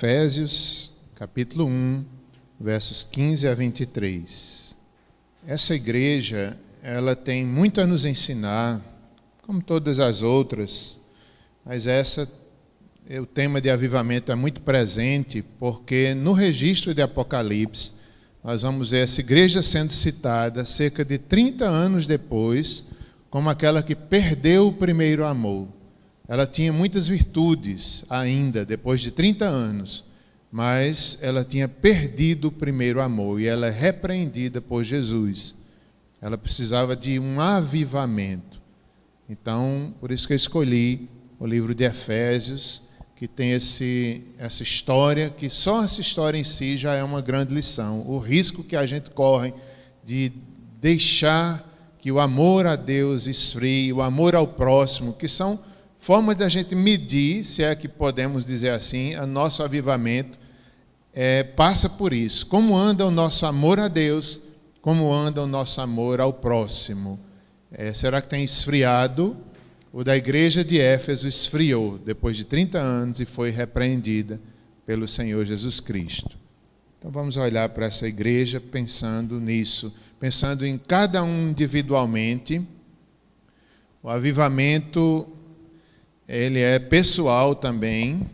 Efésios, capítulo 1, versos 15 a 23. Essa igreja, ela tem muito a nos ensinar, como todas as outras, mas o tema de avivamento é muito presente, porque no registro de Apocalipse, nós vamos ver essa igreja sendo citada cerca de 30 anos depois, como aquela que perdeu o primeiro amor. Ela tinha muitas virtudes ainda, depois de 30 anos, mas ela tinha perdido o primeiro amor, e ela é repreendida por Jesus. Ela precisava de um avivamento. Então, por isso que eu escolhi o livro de Efésios, que tem essa história, que só essa história em si já é uma grande lição. O risco que a gente corre de deixar que o amor a Deus esfrie, o amor ao próximo, que são formas de a gente medir, se é que podemos dizer assim, o nosso avivamento passa por isso. Como anda o nosso amor a Deus, como anda o nosso amor ao próximo. Será que tem esfriado? O da igreja de Éfeso esfriou depois de 30 anos e foi repreendida pelo Senhor Jesus Cristo. Então vamos olhar para essa igreja pensando nisso, pensando em cada um individualmente. O avivamento, ele é pessoal também.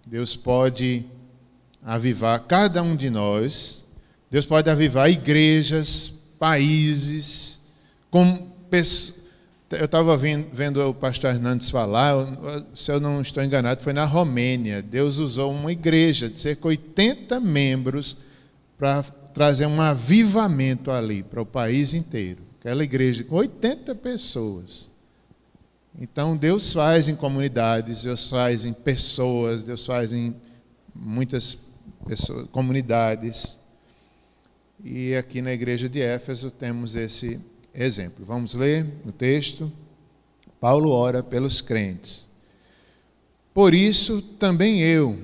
Deus pode avivar cada um de nós. Deus pode avivar igrejas, países, eu estava vendo o pastor Hernandes falar, se eu não estou enganado, foi na Romênia. Deus usou uma igreja de cerca de 80 membros para trazer um avivamento ali, para o país inteiro. Aquela igreja com 80 pessoas. Então, Deus faz em comunidades, Deus faz em pessoas, Deus faz em muitas pessoas, comunidades. E aqui na igreja de Éfeso temos esse exemplo. Vamos ler o texto. Paulo ora pelos crentes. Por isso, também eu,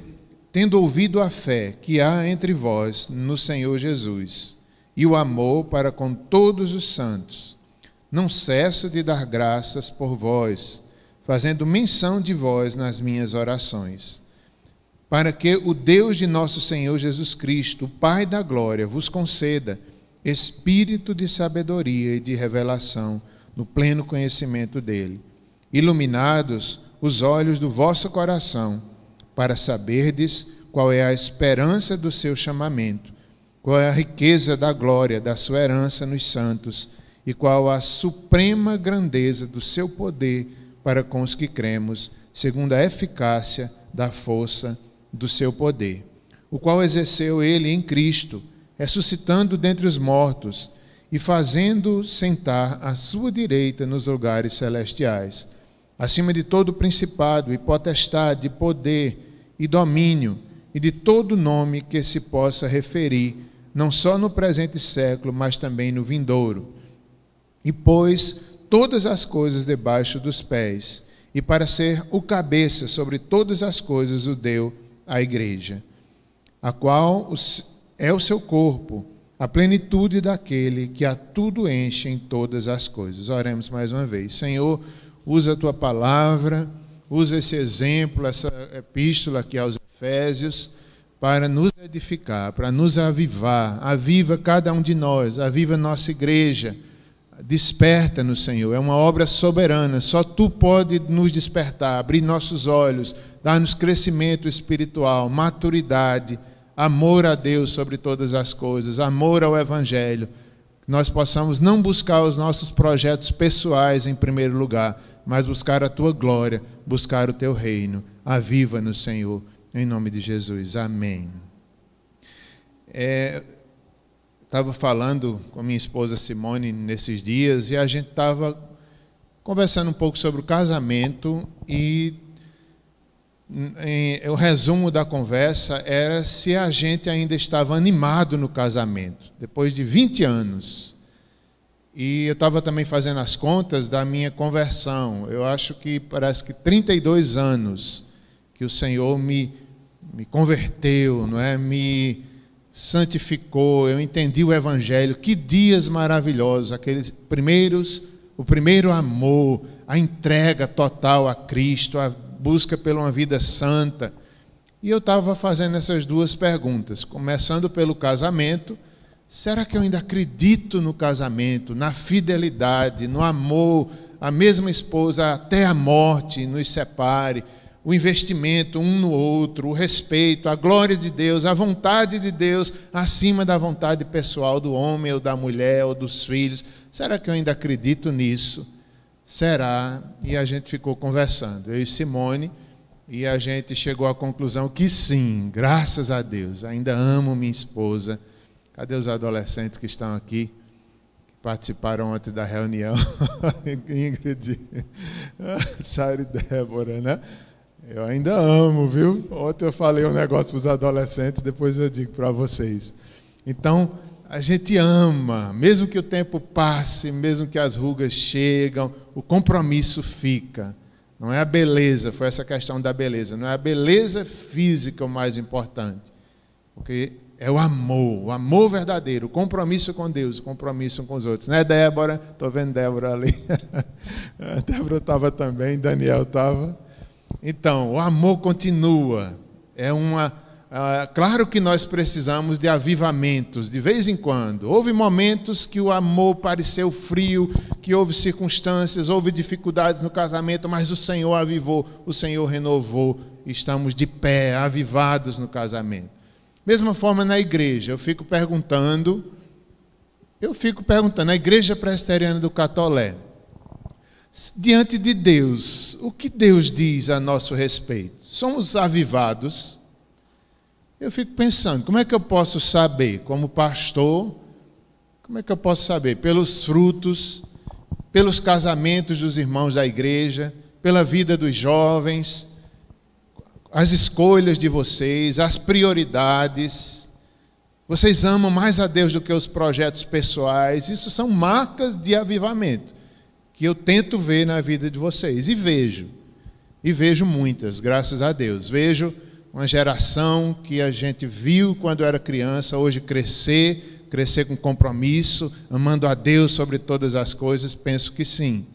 tendo ouvido a fé que há entre vós no Senhor Jesus, e o amor para com todos os santos, não cesso de dar graças por vós, fazendo menção de vós nas minhas orações, para que o Deus de nosso Senhor Jesus Cristo, o Pai da glória, vos conceda espírito de sabedoria e de revelação no pleno conhecimento dele, iluminados os olhos do vosso coração, para saberdes qual é a esperança do seu chamamento, qual é a riqueza da glória da sua herança nos santos, e qual a suprema grandeza do seu poder para com os que cremos, segundo a eficácia da força do seu poder, o qual exerceu ele em Cristo, ressuscitando dentre os mortos e fazendo sentar à sua direita nos lugares celestiais, acima de todo principado e potestade, poder e domínio, e de todo nome que se possa referir, não só no presente século, mas também no vindouro. E pôs todas as coisas debaixo dos pés, e para ser o cabeça sobre todas as coisas o deu à igreja, a qual é o seu corpo, a plenitude daquele que a tudo enche em todas as coisas. Oremos mais uma vez. Senhor, usa a tua palavra, usa esse exemplo, essa epístola aqui aos Efésios, para nos edificar, para nos avivar. Aviva cada um de nós, aviva nossa igreja. Desperta-nos, Senhor, é uma obra soberana, só Tu pode nos despertar, abrir nossos olhos, dar-nos crescimento espiritual, maturidade, amor a Deus sobre todas as coisas, amor ao Evangelho, que nós possamos não buscar os nossos projetos pessoais em primeiro lugar, mas buscar a Tua glória, buscar o Teu reino. Aviva-nos, Senhor, em nome de Jesus. Amém. Estava falando com minha esposa Simone nesses dias e a gente estava conversando um pouco sobre o casamento e o resumo da conversa era se a gente ainda estava animado no casamento, depois de 20 anos. E eu estava também fazendo as contas da minha conversão. Eu acho que parece que 32 anos que o Senhor me converteu, não é? Me santificou, eu entendi o Evangelho. Que dias maravilhosos, aqueles o primeiro amor, a entrega total a Cristo, a busca por uma vida santa. E eu estava fazendo essas duas perguntas, começando pelo casamento. Será que eu ainda acredito no casamento, na fidelidade, no amor, a mesma esposa até a morte nos separe, o investimento um no outro, o respeito, a glória de Deus, a vontade de Deus acima da vontade pessoal do homem ou da mulher ou dos filhos? Será que eu ainda acredito nisso? Será? E a gente ficou conversando, eu e Simone, e a gente chegou à conclusão que sim, graças a Deus, ainda amo minha esposa. Cadê os adolescentes que estão aqui, que participaram ontem da reunião? Ingrid, Sara e Débora, né? Eu ainda amo, viu? Ontem eu falei um negócio para os adolescentes, depois eu digo para vocês. Então, a gente ama, mesmo que o tempo passe, mesmo que as rugas chegam, o compromisso fica. Não é a beleza, foi essa questão da beleza, não é a beleza física o mais importante, porque é o amor verdadeiro, o compromisso com Deus, o compromisso com os outros. Né, Débora? Estou vendo Débora ali. A Débora estava também, Daniel estava. Então, o amor continua. Claro que nós precisamos de avivamentos, de vez em quando. Houve momentos que o amor pareceu frio, que houve circunstâncias, houve dificuldades no casamento, mas o Senhor avivou, o Senhor renovou. Estamos de pé, avivados no casamento. Mesma forma na igreja, eu fico perguntando, a Igreja Presbiteriana do Catolé, diante de Deus, o que Deus diz a nosso respeito? Somos avivados? Eu fico pensando, como é que eu posso saber, como pastor, como é que eu posso saber? Pelos frutos, pelos casamentos dos irmãos da igreja, pela vida dos jovens, as escolhas de vocês, as prioridades. Vocês amam mais a Deus do que os projetos pessoais. Isso são marcas de avivamento que eu tento ver na vida de vocês. E vejo muitas, graças a Deus. Vejo uma geração que a gente viu quando era criança, hoje crescer com compromisso, amando a Deus sobre todas as coisas. Penso que sim.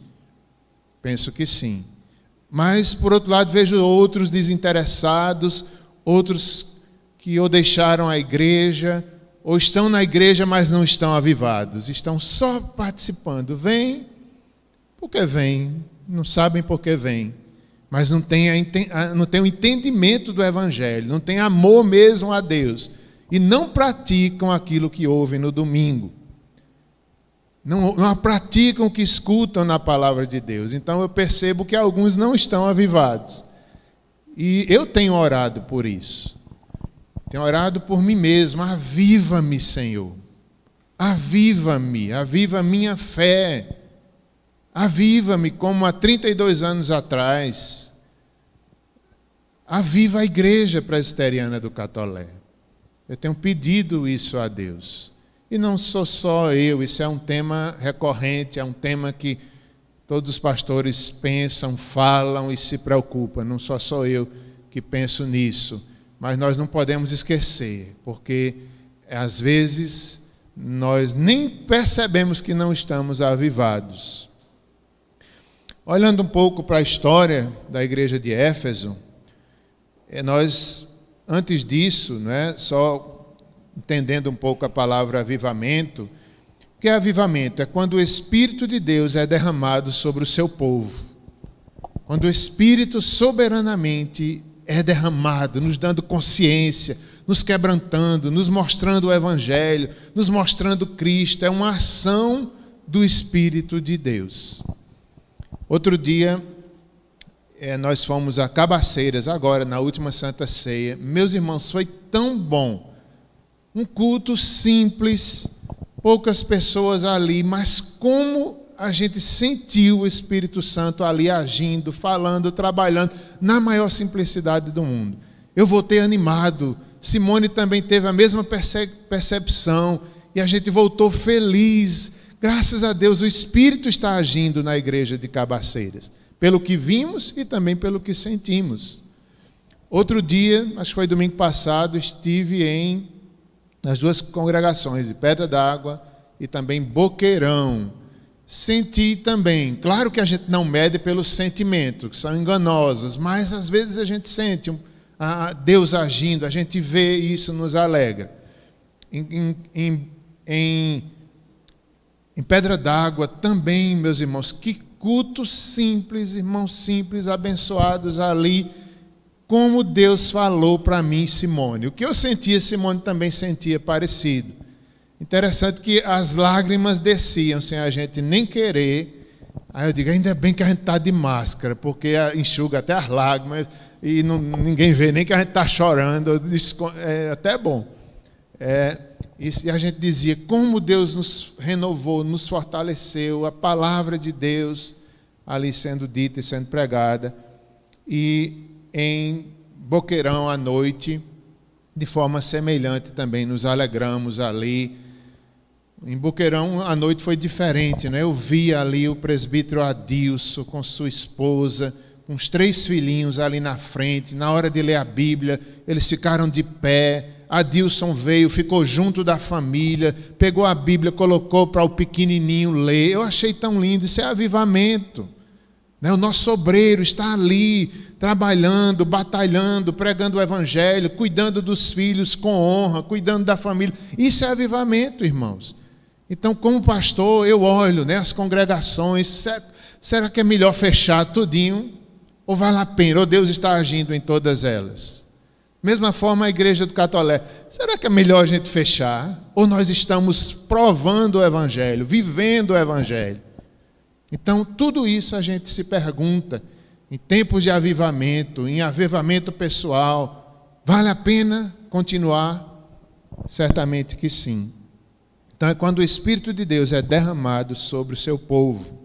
Mas, por outro lado, vejo outros desinteressados, outros que ou deixaram a igreja, ou estão na igreja, mas não estão avivados. Estão só participando. Vêm porque vêm, não sabem por que vêm, mas não tem o entendimento do Evangelho, não tem amor mesmo a Deus, e não praticam aquilo que ouvem no domingo. Não praticam o que escutam na palavra de Deus. Então eu percebo que alguns não estão avivados. E eu tenho orado por isso. Tenho orado por mim mesmo. Aviva-me, Senhor. Aviva-me, aviva a minha fé. Aviva-me como há 32 anos atrás. Aviva a Igreja Presbiteriana do Catolé. Eu tenho pedido isso a Deus. E não sou só eu, isso é um tema recorrente, é um tema que todos os pastores pensam, falam e se preocupam. Não sou só eu que penso nisso, mas nós não podemos esquecer, porque às vezes nós nem percebemos que não estamos avivados. Olhando um pouco para a história da igreja de Éfeso, nós, antes disso, só entendendo um pouco a palavra avivamento, o que é avivamento? É quando o Espírito de Deus é derramado sobre o seu povo. Quando o Espírito soberanamente é derramado, nos dando consciência, nos quebrantando, nos mostrando o Evangelho, nos mostrando Cristo. É uma ação do Espírito de Deus. Outro dia, nós fomos a Cabaceiras, agora, na última Santa Ceia. Meus irmãos, foi tão bom. Um culto simples, poucas pessoas ali, mas como a gente sentiu o Espírito Santo ali agindo, falando, trabalhando, na maior simplicidade do mundo. Eu voltei animado, Simone também teve a mesma percepção, e a gente voltou feliz. Graças a Deus, o Espírito está agindo na igreja de Cabaceiras, pelo que vimos e também pelo que sentimos. Outro dia, acho que foi domingo passado, estive nas duas congregações, de Pedra d'Água e também Boqueirão. Senti também, claro que a gente não mede pelos sentimentos, que são enganosos, mas às vezes a gente sente a Deus agindo, a gente vê isso, nos alegra. Em Pedra d'Água também, meus irmãos, que culto simples, irmãos simples, abençoados ali, como Deus falou para mim, Simone. O que eu sentia, Simone também sentia parecido. Interessante que as lágrimas desciam sem a gente nem querer. Aí eu digo, ainda bem que a gente está de máscara, porque enxuga até as lágrimas e ninguém vê nem que a gente está chorando. É até bom. E a gente dizia como Deus nos renovou, nos fortaleceu, a palavra de Deus ali sendo dita e sendo pregada. E em Boqueirão à noite, de forma semelhante também, nos alegramos ali. Em Boqueirão à noite foi diferente, né? Eu vi ali o presbítero Adilson com sua esposa, com os 3 filhinhos ali na frente. Na hora de ler a Bíblia, eles ficaram de pé. Adilson veio, ficou junto da família, pegou a Bíblia, colocou para o pequenininho ler. Eu achei tão lindo, isso é avivamento. O nosso obreiro está ali, trabalhando, batalhando, pregando o Evangelho, cuidando dos filhos com honra, cuidando da família. Isso é avivamento, irmãos. Então, como pastor, eu olho, as congregações, será que é melhor fechar tudinho? Ou vale a pena? Ou Deus está agindo em todas elas? Mesma forma a igreja do Catolé. Será que é melhor a gente fechar? Ou nós estamos provando o Evangelho, vivendo o Evangelho? Então, tudo isso a gente se pergunta, em tempos de avivamento, em avivamento pessoal, vale a pena continuar? Certamente que sim. Então, é quando o Espírito de Deus é derramado sobre o seu povo.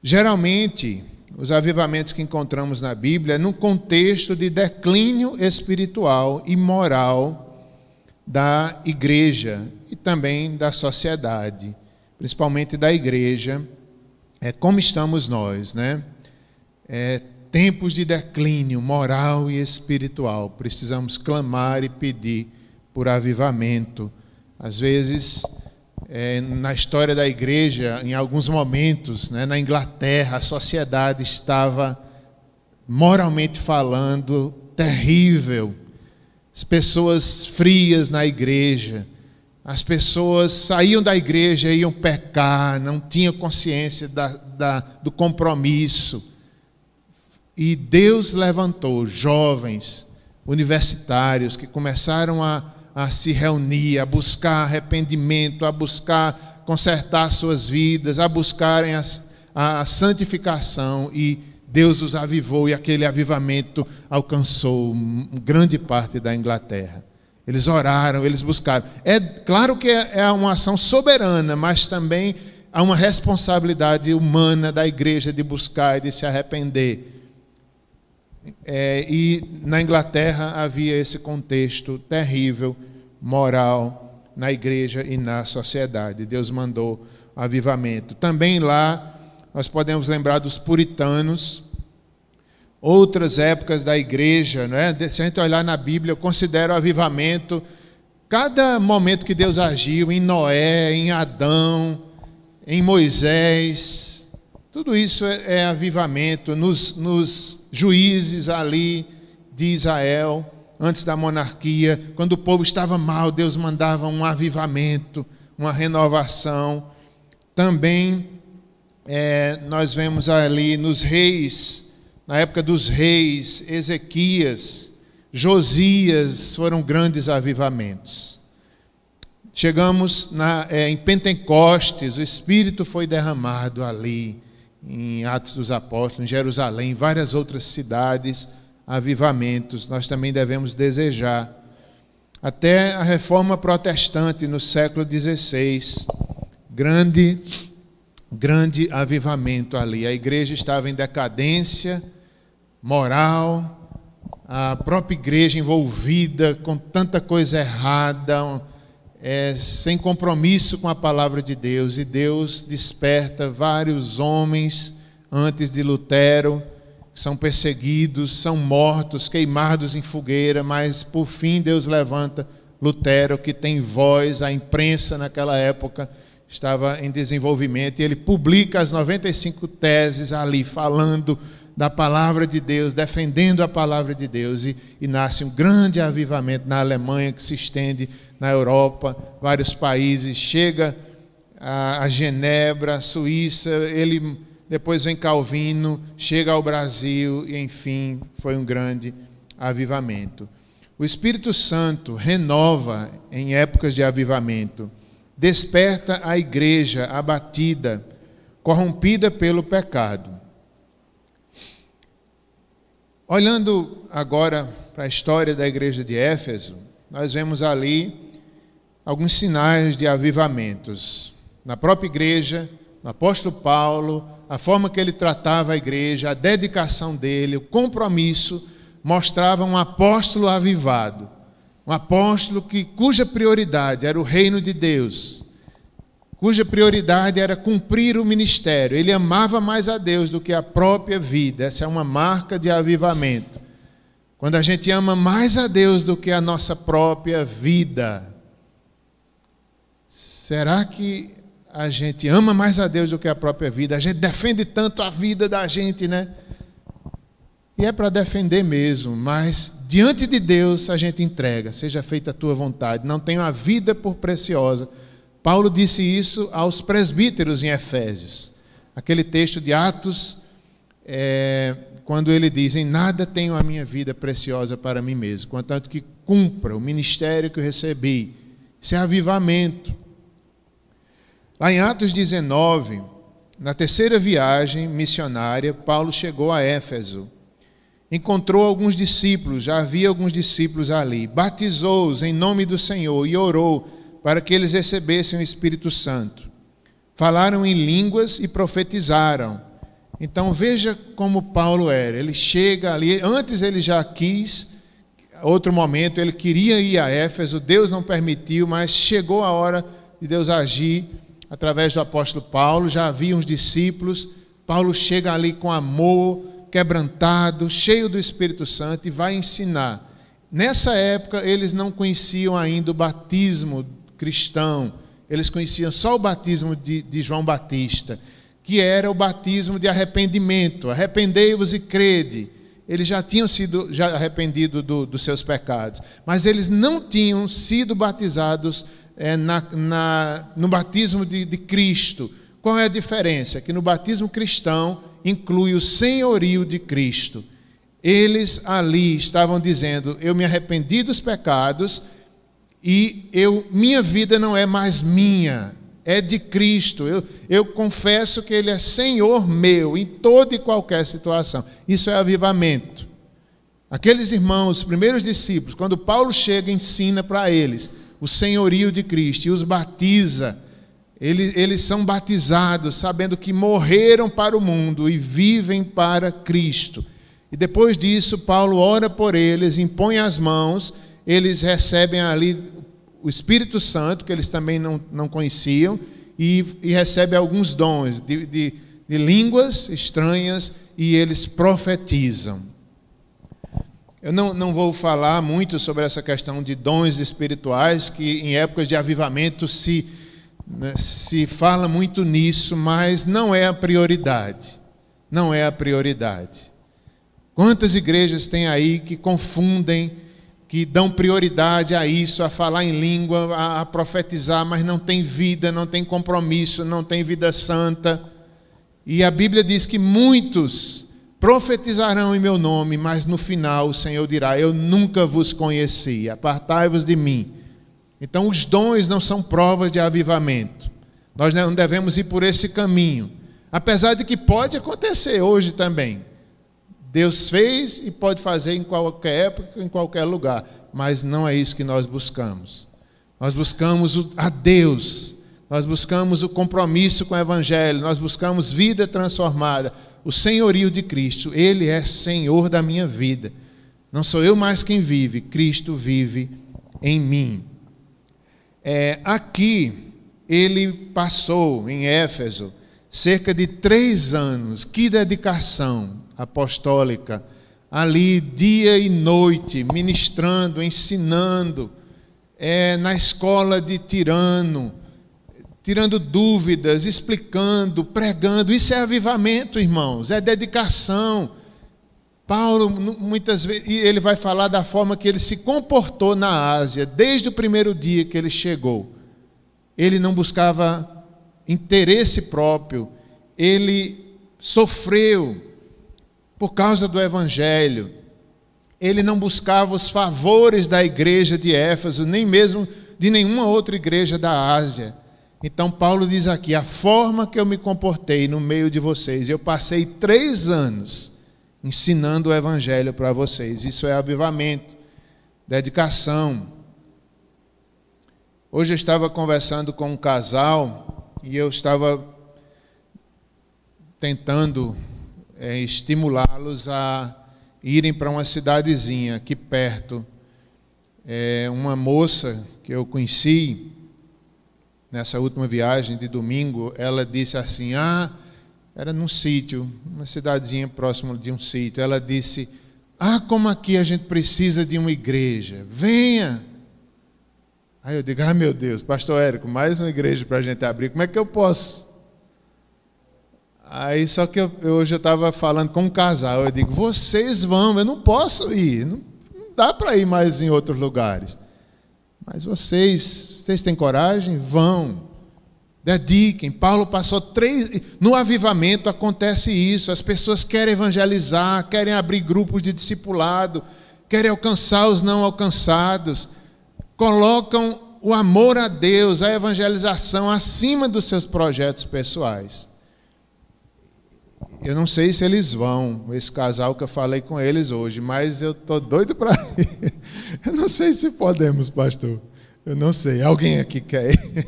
Geralmente, os avivamentos que encontramos na Bíblia, num contexto de declínio espiritual e moral da igreja e também da sociedade, principalmente da igreja, como estamos nós, tempos de declínio moral e espiritual, precisamos clamar e pedir por avivamento. Às vezes, na história da igreja, em alguns momentos, na Inglaterra, a sociedade estava, moralmente falando, terrível. As pessoas frias na igreja, as pessoas saíam da igreja e iam pecar, não tinham consciência do compromisso. E Deus levantou jovens universitários que começaram a se reunir, a buscar arrependimento, a buscar consertar suas vidas, a buscarem a santificação, e Deus os avivou, e aquele avivamento alcançou grande parte da Inglaterra. Eles oraram, eles buscaram. É claro que é uma ação soberana, mas também há uma responsabilidade humana da igreja de buscar e de se arrepender. E na Inglaterra havia esse contexto terrível, moral, na igreja e na sociedade. Deus mandou avivamento. Também lá nós podemos lembrar dos puritanos, outras épocas da igreja, Se a gente olhar na Bíblia, eu considero avivamento cada momento que Deus agiu, em Noé, em Adão, em Moisés. Tudo isso é avivamento nos juízes ali de Israel, antes da monarquia. Quando o povo estava mal, Deus mandava um avivamento, uma renovação. Também nós vemos ali nos reis, na época dos reis, Ezequias, Josias, foram grandes avivamentos. Chegamos em Pentecostes, o Espírito foi derramado ali, em Atos dos Apóstolos, em Jerusalém, em várias outras cidades, avivamentos. Nós também devemos desejar. Até a Reforma Protestante no século XVI, grande avivamento ali. A igreja estava em decadência moral, a própria igreja envolvida com tanta coisa errada, sem compromisso com a palavra de Deus, e Deus desperta vários homens antes de Lutero, que são perseguidos, são mortos, queimados em fogueira, mas por fim Deus levanta Lutero, que tem voz. A imprensa naquela época estava em desenvolvimento, e ele publica as 95 teses ali, falando da palavra de Deus, defendendo a palavra de Deus, e nasce um grande avivamento na Alemanha, que se estende na Europa, vários países, chega a Genebra, Suíça, ele depois vem Calvino, chega ao Brasil e, enfim, foi um grande avivamento. O Espírito Santo renova em épocas de avivamento, desperta a igreja abatida, corrompida pelo pecado. Olhando agora para a história da igreja de Éfeso, nós vemos ali alguns sinais de avivamentos. Na própria igreja, no apóstolo Paulo, a forma que ele tratava a igreja, a dedicação dele, o compromisso, mostrava um apóstolo avivado. Um apóstolo cuja prioridade era o reino de Deus, cuja prioridade era cumprir o ministério. Ele amava mais a Deus do que a própria vida. Essa é uma marca de avivamento. Quando a gente ama mais a Deus do que a nossa própria vida. Será que a gente ama mais a Deus do que a própria vida? A gente defende tanto a vida da gente, né? E é para defender mesmo, mas diante de Deus a gente entrega. Seja feita a tua vontade. Não tenho a vida por preciosa. Paulo disse isso aos presbíteros em Efésios. Aquele texto de Atos, quando ele diz: em nada tenho a minha vida preciosa para mim mesmo, contanto que cumpra o ministério que eu recebi. Isso é avivamento. Lá em Atos 19, na terceira viagem missionária, Paulo chegou a Éfeso. Encontrou alguns discípulos, já havia alguns discípulos ali. Batizou-os em nome do Senhor e orou para que eles recebessem o Espírito Santo. Falaram em línguas e profetizaram. Então veja como Paulo era. Ele chega ali, antes ele já quis, outro momento ele queria ir a Éfeso, Deus não permitiu, mas chegou a hora de Deus agir através do apóstolo Paulo. Já havia uns discípulos, Paulo chega ali com amor, quebrantado, cheio do Espírito Santo, e vai ensinar. Nessa época eles não conheciam ainda o batismo cristão, eles conheciam só o batismo de João Batista, que era o batismo de arrependimento. Arrependei-vos e crede. Eles já tinham sido arrependidos dos seus pecados, mas eles não tinham sido batizados no batismo de Cristo. Qual é a diferença? Que no batismo cristão inclui o senhorio de Cristo. Eles ali estavam dizendo: eu me arrependi dos pecados e minha vida não é mais minha, é de Cristo. Eu confesso que Ele é Senhor meu em toda e qualquer situação. Isso é avivamento. Aqueles irmãos, os primeiros discípulos, quando Paulo chega, ensina para eles o senhorio de Cristo e os batiza. Eles são batizados sabendo que morreram para o mundo e vivem para Cristo. E depois disso, Paulo ora por eles, impõe as mãos, eles recebem ali o Espírito Santo, que eles também não conheciam, e recebem alguns dons de línguas estranhas, e eles profetizam. Eu não vou falar muito sobre essa questão de dons espirituais, que em épocas de avivamento se fala muito nisso, mas não é a prioridade. Não é a prioridade. Quantas igrejas tem aí que confundem, que dão prioridade a isso, a falar em língua, a profetizar, mas não tem vida, não tem compromisso, não tem vida santa. E a Bíblia diz que muitos profetizarão em meu nome, mas no final o Senhor dirá: eu nunca vos conheci, apartai-vos de mim. Então os dons não são provas de avivamento. Nós não devemos ir por esse caminho, apesar de que pode acontecer hoje também. Deus fez e pode fazer em qualquer época, em qualquer lugar, mas não é isso que nós buscamos. Nós buscamos a Deus, nós buscamos o compromisso com o Evangelho, nós buscamos vida transformada, o senhorio de Cristo. Ele é Senhor da minha vida. Não sou eu mais quem vive, Cristo vive em mim. Aqui ele passou em Éfeso cerca de 3 anos. Que dedicação apostólica, ali dia e noite, ministrando, ensinando, na escola de Tirano, tirando dúvidas, explicando, pregando. Isso é avivamento, irmãos, é dedicação, Paulo, muitas vezes, ele vai falar da forma que ele se comportou na Ásia, desde o primeiro dia que ele chegou. Ele não buscava interesse próprio, ele sofreu por causa do Evangelho. Ele não buscava os favores da igreja de Éfeso, nem mesmo de nenhuma outra igreja da Ásia. Então Paulo diz aqui, a forma que eu me comportei no meio de vocês, eu passei 3 anos ensinando o Evangelho para vocês. Isso é avivamento, dedicação. Hoje eu estava conversando com um casal e eu estava tentando estimulá-los a irem para uma cidadezinha aqui perto. Uma moça que eu conheci nessa última viagem de domingo, ela disse assim, era num sítio, uma cidadezinha próxima de um sítio. Ela disse, como aqui a gente precisa de uma igreja, venha. Aí eu digo, meu Deus, pastor Érico, mais uma igreja para a gente abrir, como é que eu posso? Aí só que hoje eu estava falando com um casal, eu digo, vocês vão, eu não posso ir, não dá para ir mais em outros lugares. Mas vocês têm coragem? Vão. Dediquem. Paulo passou 3... No avivamento acontece isso. As pessoas querem evangelizar, querem abrir grupos de discipulado, querem alcançar os não alcançados. Colocam o amor a Deus, a evangelização acima dos seus projetos pessoais. Eu não sei se eles vão, esse casal que eu falei com eles hoje, mas eu estou doido para ir. Eu não sei se podemos, pastor. Eu não sei. Alguém aqui quer ir?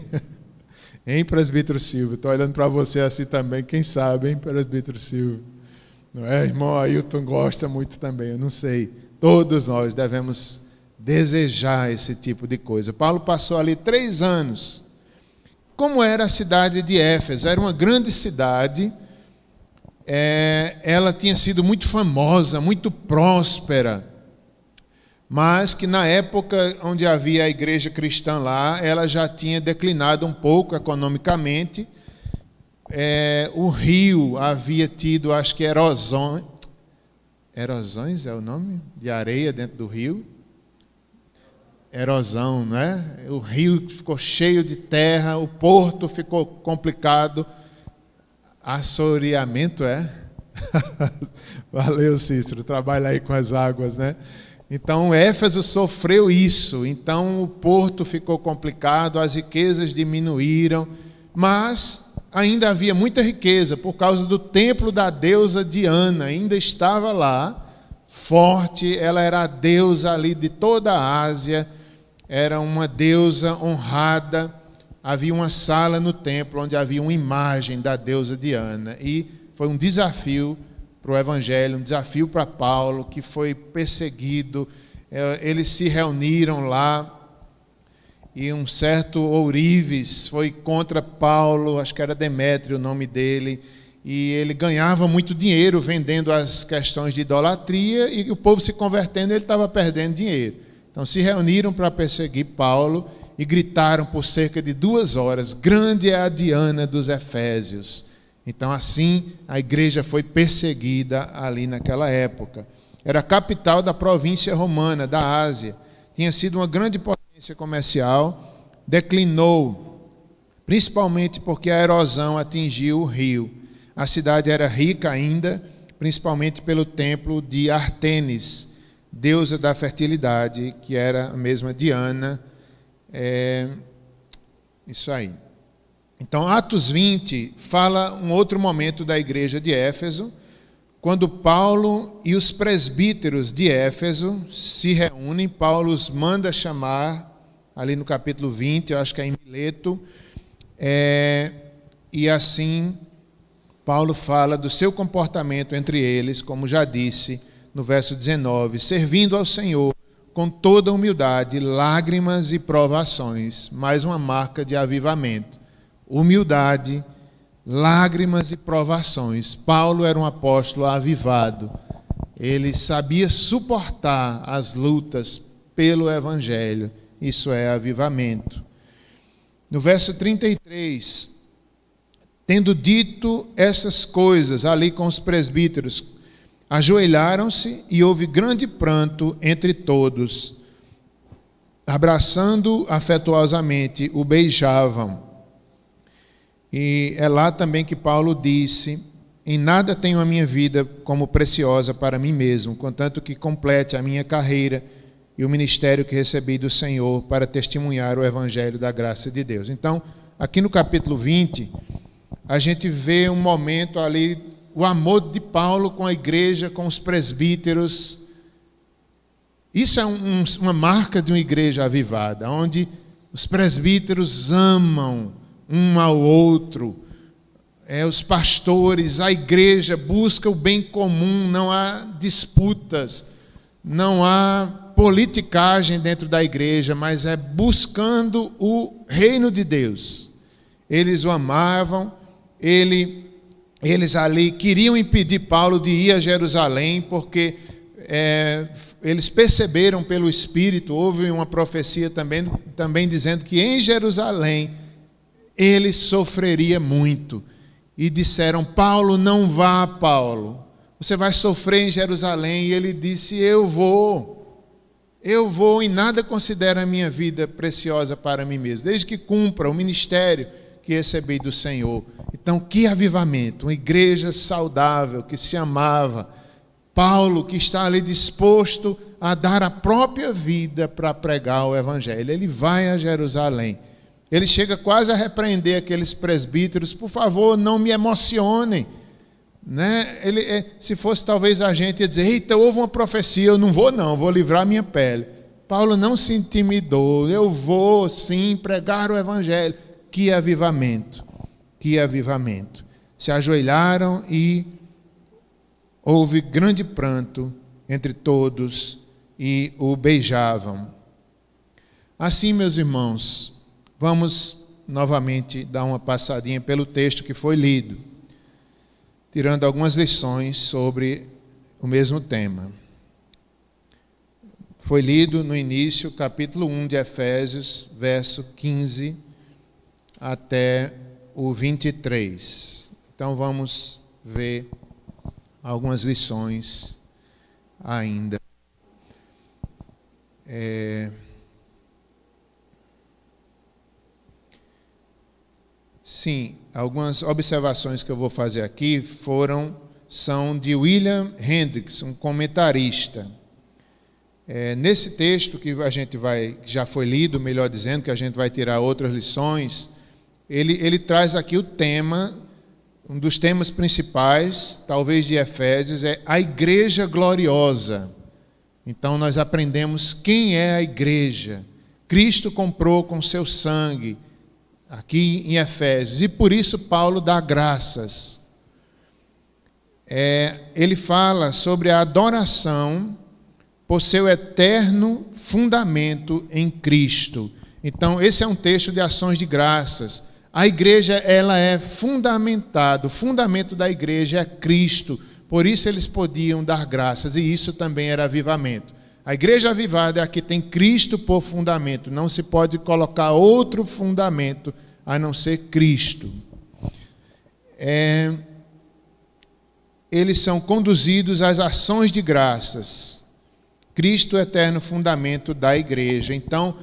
Hein, presbítero Silvio? Estou olhando para você assim também. Quem sabe, hein, presbítero Silvio? Não é? Irmão Ailton gosta muito também. Eu não sei. Todos nós devemos desejar esse tipo de coisa. Paulo passou ali 3 anos. Como era a cidade de Éfeso? Era uma grande cidade. Ela tinha sido muito famosa, muito próspera, mas que na época onde havia a igreja cristã lá, ela já tinha declinado um pouco economicamente. O rio havia tido, acho que erosões é o nome? De areia dentro do rio? Erosão, não é? O rio ficou cheio de terra, o porto ficou complicado. Assoreamento, Valeu, Cícero, trabalha aí com as águas, né? Então, Éfeso sofreu isso. Então, o porto ficou complicado, as riquezas diminuíram, mas ainda havia muita riqueza, por causa do templo da deusa Diana, ainda estava lá, forte, ela era a deusa ali de toda a Ásia, era uma deusa honrada. Havia uma sala no templo onde havia uma imagem da deusa Diana. E foi um desafio para o Evangelho, um desafio para Paulo, que foi perseguido. Eles se reuniram lá e um certo ourives foi contra Paulo, acho que era Demétrio o nome dele, e ele ganhava muito dinheiro vendendo as questões de idolatria, e o povo se convertendo, ele estava perdendo dinheiro. Então se reuniram para perseguir Paulo, e gritaram por cerca de 2 horas, grande é a Diana dos Efésios. Então assim a igreja foi perseguida ali naquela época. Era a capital da província romana, da Ásia. Tinha sido uma grande potência comercial, declinou, principalmente porque a erosão atingiu o rio. A cidade era rica ainda, principalmente pelo templo de Ártemis, deusa da fertilidade, que era a mesma Diana. Isso aí. Então, Atos 20 fala um outro momento da igreja de Éfeso, quando Paulo e os presbíteros de Éfeso se reúnem. Paulo os manda chamar, ali no capítulo 20, eu acho que é em Mileto, e assim Paulo fala do seu comportamento entre eles, como já disse no verso 19, servindo ao Senhor com toda humildade, lágrimas e provações, mais uma marca de avivamento. Humildade, lágrimas e provações. Paulo era um apóstolo avivado. Ele sabia suportar as lutas pelo Evangelho. Isso é avivamento. No verso 33, tendo dito essas coisas ali com os presbíteros, ajoelharam-se e houve grande pranto entre todos. Abraçando afetuosamente, o beijavam. E é lá também que Paulo disse: em nada tenho a minha vida como preciosa para mim mesmo, contanto que complete a minha carreira e o ministério que recebi do Senhor para testemunhar o evangelho da graça de Deus. Então, aqui no capítulo 20, a gente vê um momento ali, o amor de Paulo com a igreja, com os presbíteros. Isso é uma marca de uma igreja avivada, onde os presbíteros amam um ao outro, os pastores, a igreja busca o bem comum, não há disputas, não há politicagem dentro da igreja, mas é buscando o reino de Deus. Eles o amavam, eles ali queriam impedir Paulo de ir a Jerusalém, porque eles perceberam pelo Espírito, houve uma profecia também dizendo que em Jerusalém ele sofreria muito. E disseram: Paulo, não vá, Paulo, você vai sofrer em Jerusalém. E ele disse: eu vou e nada considero a minha vida preciosa para mim mesmo, desde que cumpra o ministério que recebi do Senhor. Então, que avivamento, uma igreja saudável, que se amava. Paulo, que está ali disposto a dar a própria vida para pregar o evangelho. Ele vai a Jerusalém. Ele chega quase a repreender aqueles presbíteros: por favor, não me emocionem. Né? Se fosse talvez a gente ia dizer: eita, houve uma profecia, eu não, vou livrar minha pele. Paulo não se intimidou: eu vou sim pregar o evangelho. Que avivamento, que avivamento. Se ajoelharam e houve grande pranto entre todos e o beijavam. Assim, meus irmãos, vamos novamente dar uma passadinha pelo texto que foi lido, tirando algumas lições sobre o mesmo tema. Foi lido no início, capítulo 1 de Efésios, verso 15 até o 23. Então vamos ver algumas lições ainda. Sim, algumas observações que eu vou fazer aqui são de William Hendricks, um comentarista. Nesse texto que já foi lido, melhor dizendo, que a gente vai tirar outras lições, ele traz aqui o tema, um dos temas principais, talvez de Efésios, é a igreja gloriosa. Então nós aprendemos quem é a igreja. Cristo comprou com seu sangue, aqui em Efésios, e por isso Paulo dá graças. Ele fala sobre a adoração por seu eterno fundamento em Cristo. Então, esse é um texto de ações de graças. A igreja, ela é fundamentada, o fundamento da igreja é Cristo, por isso eles podiam dar graças, e isso também era avivamento. A igreja avivada é a que tem Cristo por fundamento, não se pode colocar outro fundamento a não ser Cristo. Eles são conduzidos às ações de graças. Cristo é o eterno fundamento da igreja. Então,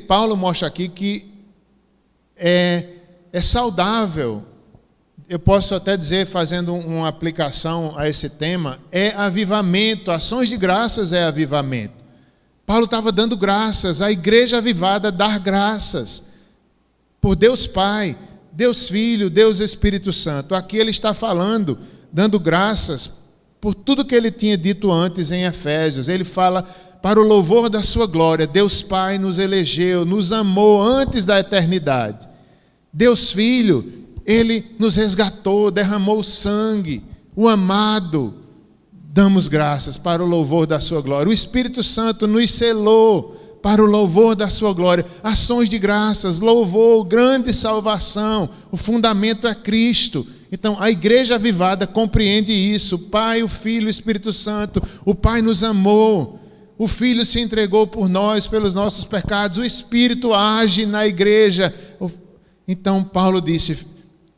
Paulo mostra aqui que é saudável, eu posso até dizer, fazendo uma aplicação a esse tema, é avivamento, ações de graças é avivamento. Paulo estava dando graças, a igreja avivada dar graças por Deus Pai, Deus Filho, Deus Espírito Santo. Aqui ele está falando, dando graças por tudo que ele tinha dito antes em Efésios. Ele fala: para o louvor da sua glória, Deus Pai nos elegeu, nos amou antes da eternidade. Deus Filho, Ele nos resgatou, derramou sangue, o amado, damos graças para o louvor da sua glória. O Espírito Santo nos selou para o louvor da sua glória. Ações de graças, louvor, grande salvação, o fundamento é Cristo. Então, a igreja avivada compreende isso. O Pai, o Filho, o Espírito Santo. O Pai nos amou. O Filho se entregou por nós, pelos nossos pecados. O Espírito age na igreja. Então, Paulo disse: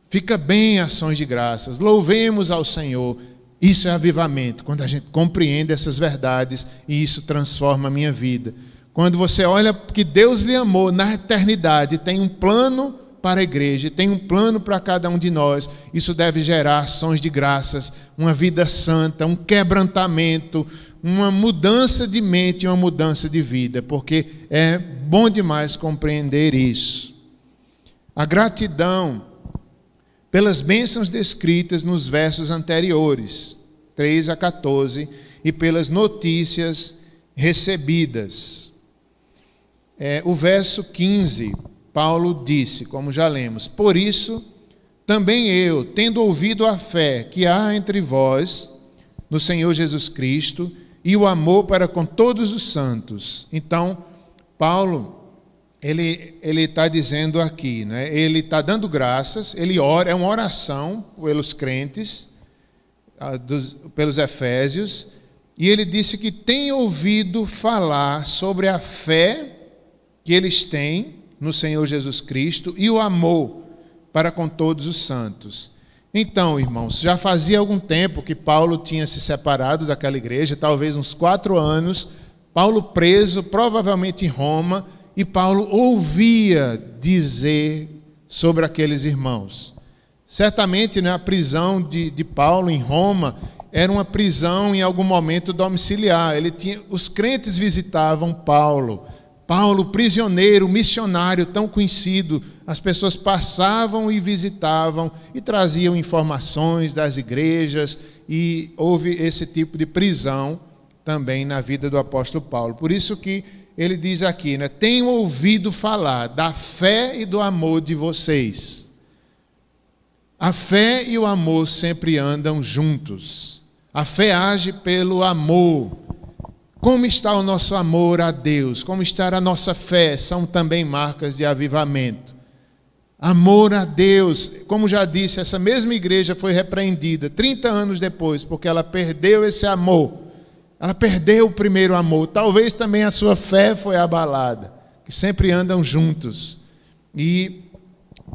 fica bem ações de graças. Louvemos ao Senhor. Isso é avivamento, quando a gente compreende essas verdades e isso transforma a minha vida. Quando você olha que Deus lhe amou na eternidade, tem um plano para a igreja, tem um plano para cada um de nós, isso deve gerar ações de graças, uma vida santa, um quebrantamento, uma mudança de mente, uma mudança de vida, porque é bom demais compreender isso. A gratidão pelas bênçãos descritas nos versos anteriores, 3 a 14, e pelas notícias recebidas. O verso 15, Paulo disse, como já lemos: por isso, também eu, tendo ouvido a fé que há entre vós, no Senhor Jesus Cristo, e o amor para com todos os santos. Então, Paulo, ele está dizendo aqui, né? Ele está dando graças, ele ora, é uma oração pelos crentes, pelos efésios, e ele disse que tem ouvido falar sobre a fé que eles têm no Senhor Jesus Cristo e o amor para com todos os santos. Então, irmãos, já fazia algum tempo que Paulo tinha se separado daquela igreja, talvez uns 4 anos, Paulo preso, provavelmente em Roma, e Paulo ouvia dizer sobre aqueles irmãos. Certamente, né, a prisão de Paulo em Roma era uma prisão em algum momento domiciliar. Os crentes visitavam Paulo, prisioneiro, missionário tão conhecido, as pessoas passavam e visitavam e traziam informações das igrejas, e houve esse tipo de prisão também na vida do apóstolo Paulo. Por isso que ele diz aqui, né, tenho ouvido falar da fé e do amor de vocês. A fé e o amor sempre andam juntos. A fé age pelo amor. Como está o nosso amor a Deus? Como está a nossa fé? São também marcas de avivamento. Amor a Deus. Como já disse, essa mesma igreja foi repreendida 30 anos depois, porque ela perdeu esse amor. Ela perdeu o primeiro amor. Talvez também a sua fé foi abalada, que sempre andam juntos. E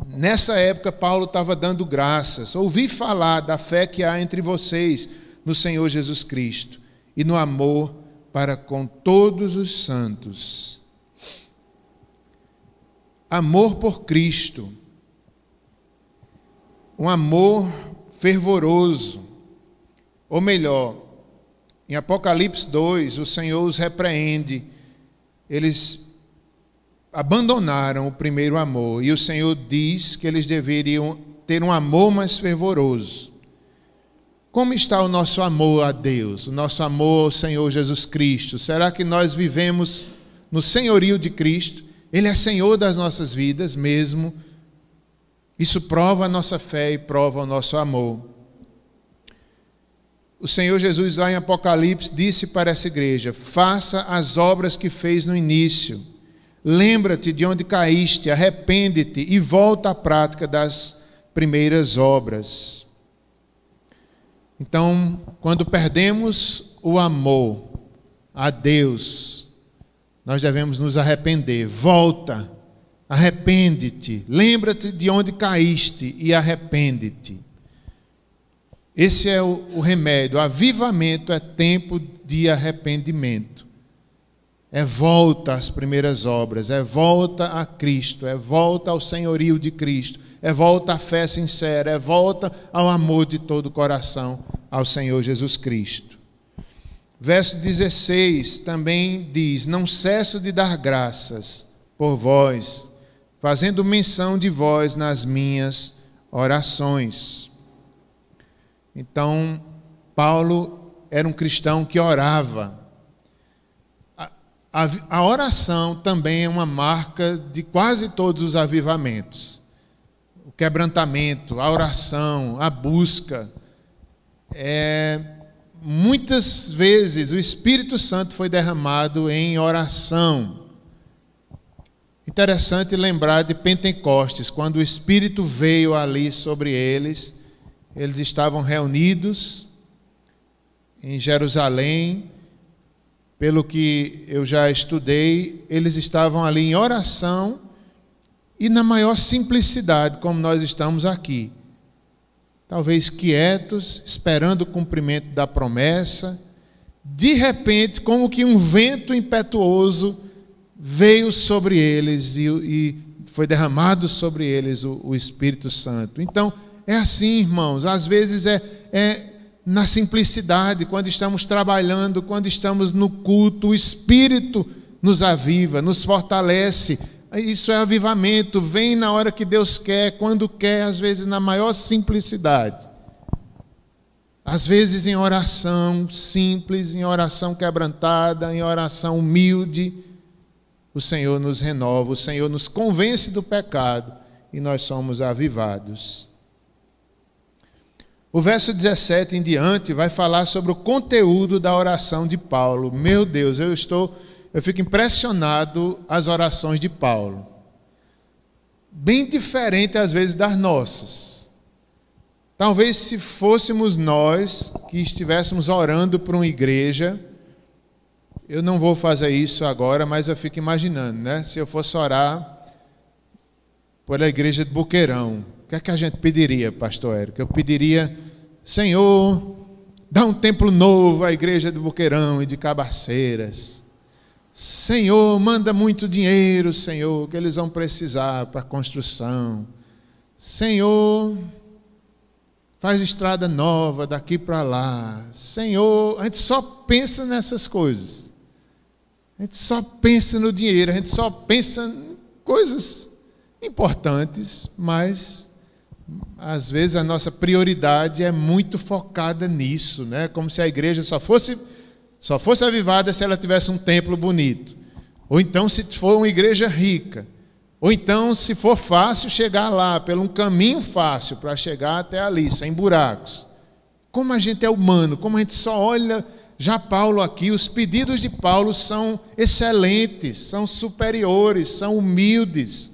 nessa época Paulo estava dando graças. Ouvi falar da fé que há entre vocês no Senhor Jesus Cristo e no amor para com todos os santos. Amor por Cristo. Um amor fervoroso. Ou melhor, em Apocalipse 2, o Senhor os repreende. Eles abandonaram o primeiro amor. E o Senhor diz que eles deveriam ter um amor mais fervoroso. Como está o nosso amor a Deus? O nosso amor ao Senhor Jesus Cristo? Será que nós vivemos no senhorio de Cristo? Ele é Senhor das nossas vidas mesmo. Isso prova a nossa fé e prova o nosso amor. O Senhor Jesus, lá em Apocalipse, disse para essa igreja: faça as obras que fez no início. Lembra-te de onde caíste, arrepende-te e volta à prática das primeiras obras. Então, quando perdemos o amor a Deus, nós devemos nos arrepender. Volta, arrepende-te, lembra-te de onde caíste e arrepende-te. Esse é o remédio. Avivamento é tempo de arrependimento. É volta às primeiras obras, é volta a Cristo, é volta ao senhorio de Cristo, é volta à fé sincera, é volta ao amor de todo o coração ao Senhor Jesus Cristo. Verso 16 também diz: não cesso de dar graças por vós, fazendo menção de vós nas minhas orações. Então, Paulo era um cristão que orava. A oração também é uma marca de quase todos os avivamentos. O quebrantamento, a oração, a busca. Muitas vezes o Espírito Santo foi derramado em oração. Interessante lembrar de Pentecostes, quando o Espírito veio ali sobre eles. Eles estavam reunidos em Jerusalém. Pelo que eu já estudei, eles estavam ali em oração e na maior simplicidade, como nós estamos aqui. talvez quietos, esperando o cumprimento da promessa. De repente, como que um vento impetuoso veio sobre eles e foi derramado sobre eles o Espírito Santo. Então, é assim, irmãos, às vezes é na simplicidade, quando estamos trabalhando, quando estamos no culto, o Espírito nos aviva, nos fortalece. Isso é avivamento, vem na hora que Deus quer, quando quer, às vezes na maior simplicidade. Às vezes em oração simples, em oração quebrantada, em oração humilde, o Senhor nos renova, o Senhor nos convence do pecado e nós somos avivados. O verso 17 em diante vai falar sobre o conteúdo da oração de Paulo. Meu Deus, eu fico impressionado as orações de Paulo. Bem diferente às vezes das nossas. Talvez se fôssemos nós que estivéssemos orando por uma igreja, eu não vou fazer isso agora, mas eu fico imaginando, né? Se eu fosse orar pela igreja de Boqueirão, o que é que a gente pediria, pastor Érico? Eu pediria, Senhor, dá um templo novo à igreja de Boqueirão e de Cabaceiras. Senhor, manda muito dinheiro, Senhor, que eles vão precisar para a construção. Senhor, faz estrada nova daqui para lá. Senhor, a gente só pensa nessas coisas. A gente só pensa no dinheiro, a gente só pensa em coisas importantes, mas às vezes a nossa prioridade é muito focada nisso, né? Como se a igreja só fosse avivada se ela tivesse um templo bonito. Ou então se for uma igreja rica. Ou então se for fácil chegar lá, pelo um caminho fácil para chegar até ali, sem buracos. Como a gente é humano, como a gente só olha, já Paulo aqui, os pedidos de Paulo são excelentes, são superiores, são humildes.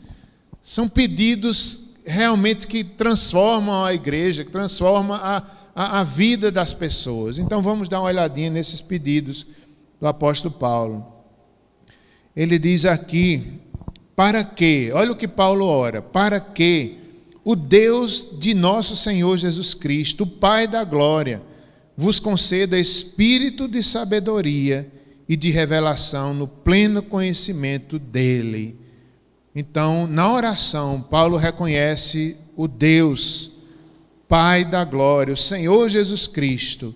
São pedidos realmente que transformam a igreja, que transformam a vida das pessoas. Então vamos dar uma olhadinha nesses pedidos do apóstolo Paulo. Ele diz aqui, para que, olha o que Paulo ora, para que o Deus de nosso Senhor Jesus Cristo, o Pai da glória, vos conceda espírito de sabedoria e de revelação no pleno conhecimento dele. Então, na oração, Paulo reconhece o Deus, Pai da glória, o Senhor Jesus Cristo.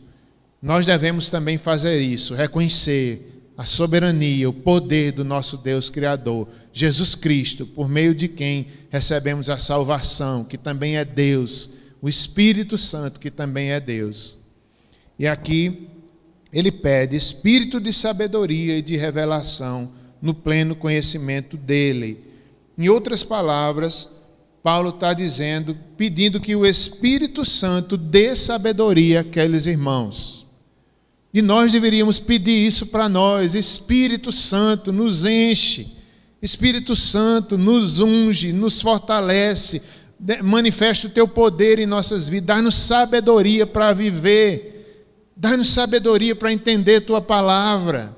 Nós devemos também fazer isso, reconhecer a soberania, o poder do nosso Deus Criador, Jesus Cristo, por meio de quem recebemos a salvação, que também é Deus, o Espírito Santo, que também é Deus. E aqui ele pede espírito de sabedoria e de revelação no pleno conhecimento dele. Em outras palavras, Paulo está dizendo, pedindo que o Espírito Santo dê sabedoria àqueles irmãos. E nós deveríamos pedir isso para nós. Espírito Santo, nos enche. Espírito Santo, nos unge, nos fortalece. Manifesta o teu poder em nossas vidas. Dá-nos sabedoria para viver. Dá-nos sabedoria para entender tua palavra.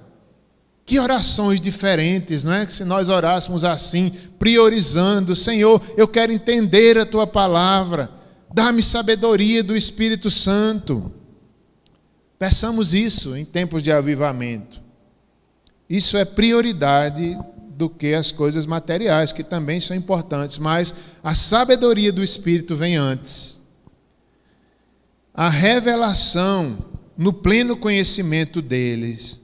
Que orações diferentes, não é? Que se nós orássemos assim, priorizando, Senhor, eu quero entender a tua palavra. Dá-me sabedoria do Espírito Santo. Peçamos isso em tempos de avivamento. Isso é prioridade do que as coisas materiais, que também são importantes, mas a sabedoria do Espírito vem antes. A revelação no pleno conhecimento dele.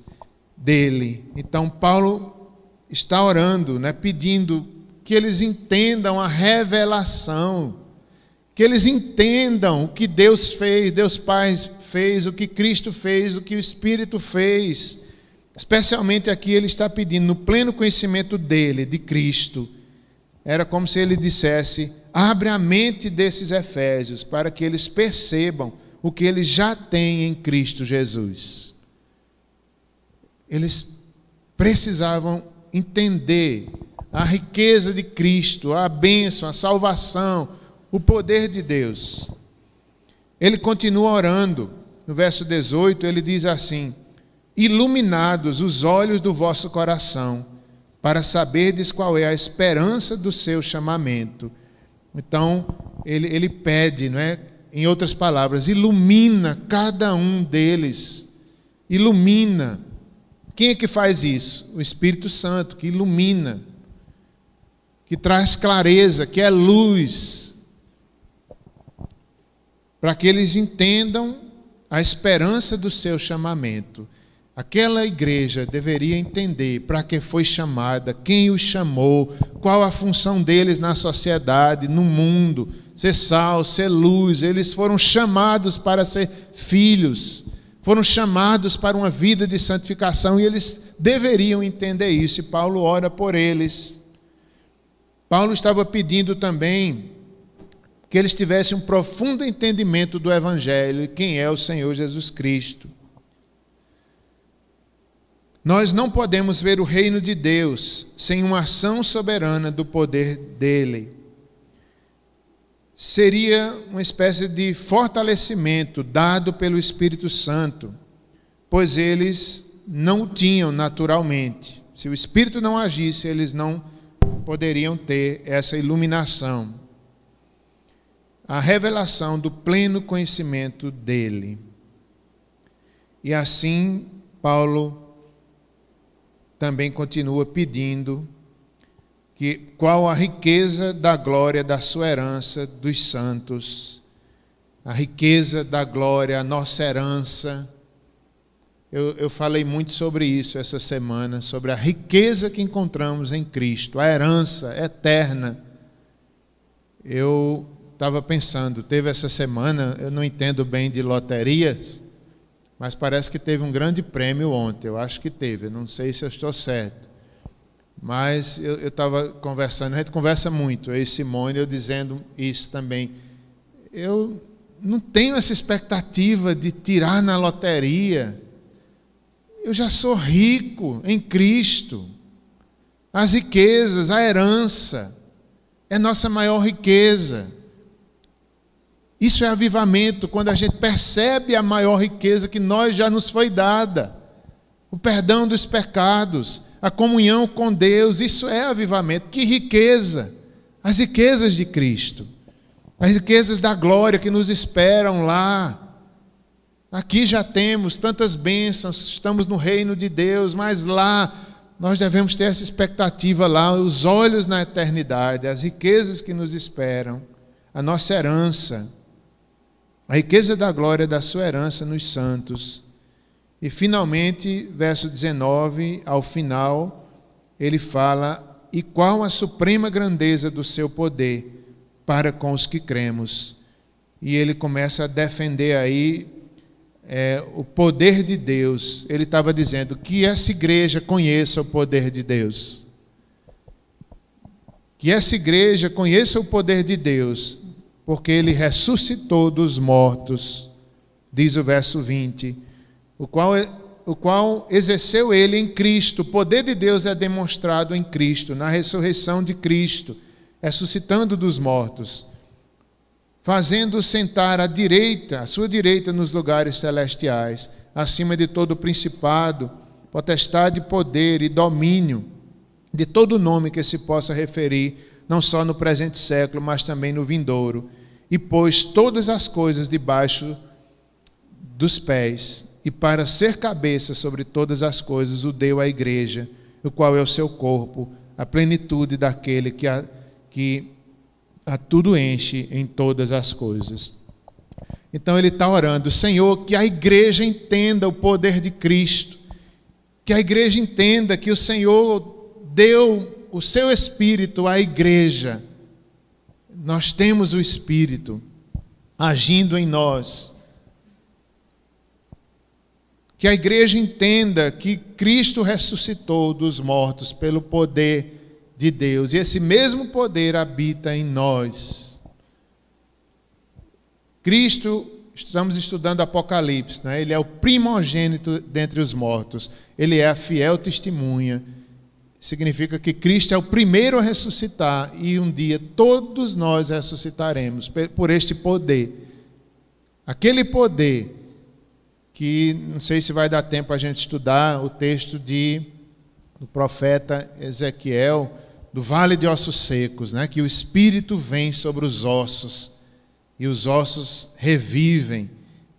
Então, Paulo está orando, né, pedindo que eles entendam a revelação, que eles entendam o que Deus fez, Deus Pai fez, o que Cristo fez, o que o Espírito fez. Especialmente aqui ele está pedindo, no pleno conhecimento dele, de Cristo. Era como se ele dissesse, abre a mente desses efésios, para que eles percebam o que eles já têm em Cristo Jesus. Eles precisavam entender a riqueza de Cristo, a bênção, a salvação, o poder de Deus. Ele continua orando. No verso 18, ele diz assim, iluminados os olhos do vosso coração, para saberdes qual é a esperança do seu chamamento. Então, ele pede, não é? em outras palavras, ilumina cada um deles. Ilumina. Quem é que faz isso? O Espírito Santo, que ilumina, que traz clareza, que é luz, para que eles entendam a esperança do seu chamamento. Aquela igreja deveria entender para que foi chamada, quem os chamou, qual a função deles na sociedade, no mundo, ser sal, ser luz. Eles foram chamados para ser filhos, foram chamados para uma vida de santificação e eles deveriam entender isso. E Paulo ora por eles. Paulo estava pedindo também que eles tivessem um profundo entendimento do Evangelho e quem é o Senhor Jesus Cristo. Nós não podemos ver o reino de Deus sem uma ação soberana do poder dele. Seria uma espécie de fortalecimento dado pelo Espírito Santo, pois eles não o tinham naturalmente. Se o Espírito não agisse, eles não poderiam ter essa iluminação, a revelação do pleno conhecimento dele. E assim, Paulo também continua pedindo qual a riqueza da glória da sua herança dos santos, a riqueza da glória, a nossa herança. Eu falei muito sobre isso essa semana, sobre a riqueza que encontramos em Cristo, a herança eterna. Eu estava pensando, teve essa semana, eu não entendo bem de loterias, mas parece que teve um grande prêmio ontem, eu acho que teve, eu não sei se eu estou certo. Mas eu estava conversando, a gente conversa muito, eu e Simone, eu dizendo isso também. Eu não tenho essa expectativa de tirar na loteria. Eu já sou rico em Cristo. As riquezas, a herança, é nossa maior riqueza. Isso é avivamento, quando a gente percebe a maior riqueza que nós já nos foi dada. O perdão dos pecados, a comunhão com Deus, isso é avivamento. Que riqueza! As riquezas de Cristo, as riquezas da glória que nos esperam lá. Aqui já temos tantas bênçãos, estamos no reino de Deus, mas lá nós devemos ter essa expectativa lá, os olhos na eternidade, as riquezas que nos esperam, a nossa herança, a riqueza da glória da sua herança nos santos. E finalmente, verso 19, ao final, ele fala: e qual a suprema grandeza do seu poder para com os que cremos. E ele começa a defender aí o poder de Deus. Ele estava dizendo que essa igreja conheça o poder de Deus. Que essa igreja conheça o poder de Deus, porque ele ressuscitou dos mortos, diz o verso 20, o qual exerceu ele em Cristo. O poder de Deus é demonstrado em Cristo, na ressurreição de Cristo, ressuscitando dos mortos, fazendo-o sentar à direita, à sua direita nos lugares celestiais, acima de todo principado, potestade, poder e domínio, de todo nome que se possa referir, não só no presente século, mas também no vindouro, e pôs todas as coisas debaixo dos pés, e para ser cabeça sobre todas as coisas o deu à igreja, o qual é o seu corpo, a plenitude daquele que a tudo enche em todas as coisas. Então ele está orando: Senhor, que a igreja entenda o poder de Cristo, que a igreja entenda que o Senhor deu o seu Espírito à igreja. Nós temos o Espírito agindo em nós. Que a igreja entenda que Cristo ressuscitou dos mortos pelo poder de Deus, e esse mesmo poder habita em nós. Cristo, estamos estudando Apocalipse, né? Ele é o primogênito dentre os mortos, ele é a fiel testemunha. Significa que Cristo é o primeiro a ressuscitar, e um dia todos nós ressuscitaremos por este poder. Aquele poder que, não sei se vai dar tempo a gente estudar o texto do profeta Ezequiel, do vale de ossos secos, né? Que o Espírito vem sobre os ossos. e os ossos revivem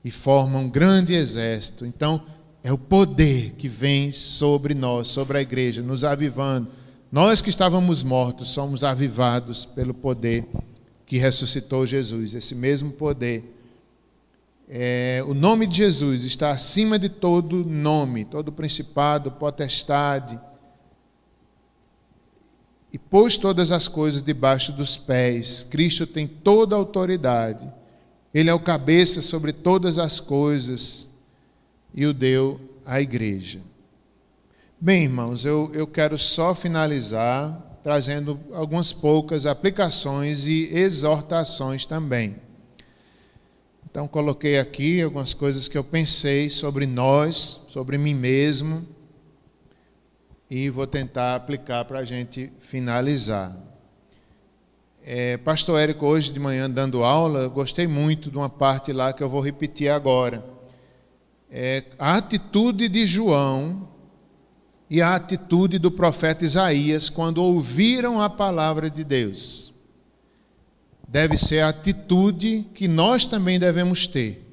e formam um grande exército. Então, é o poder que vem sobre nós, sobre a igreja, nos avivando. Nós que estávamos mortos, somos avivados pelo poder que ressuscitou Jesus. Esse mesmo poder. O nome de Jesus está acima de todo nome, todo principado, potestade. E pôs todas as coisas debaixo dos pés. Cristo tem toda a autoridade. Ele é o cabeça sobre todas as coisas e o deu à igreja. Bem, irmãos, eu quero só finalizar trazendo algumas poucas aplicações e exortações também. Então, coloquei aqui algumas coisas que eu pensei sobre nós, sobre mim mesmo, e vou tentar aplicar para a gente finalizar. Pastor Érico, hoje de manhã, dando aula, eu gostei muito de uma parte lá que eu vou repetir agora. A atitude de João e a atitude do profeta Isaías quando ouviram a palavra de Deus. Deve ser a atitude que nós também devemos ter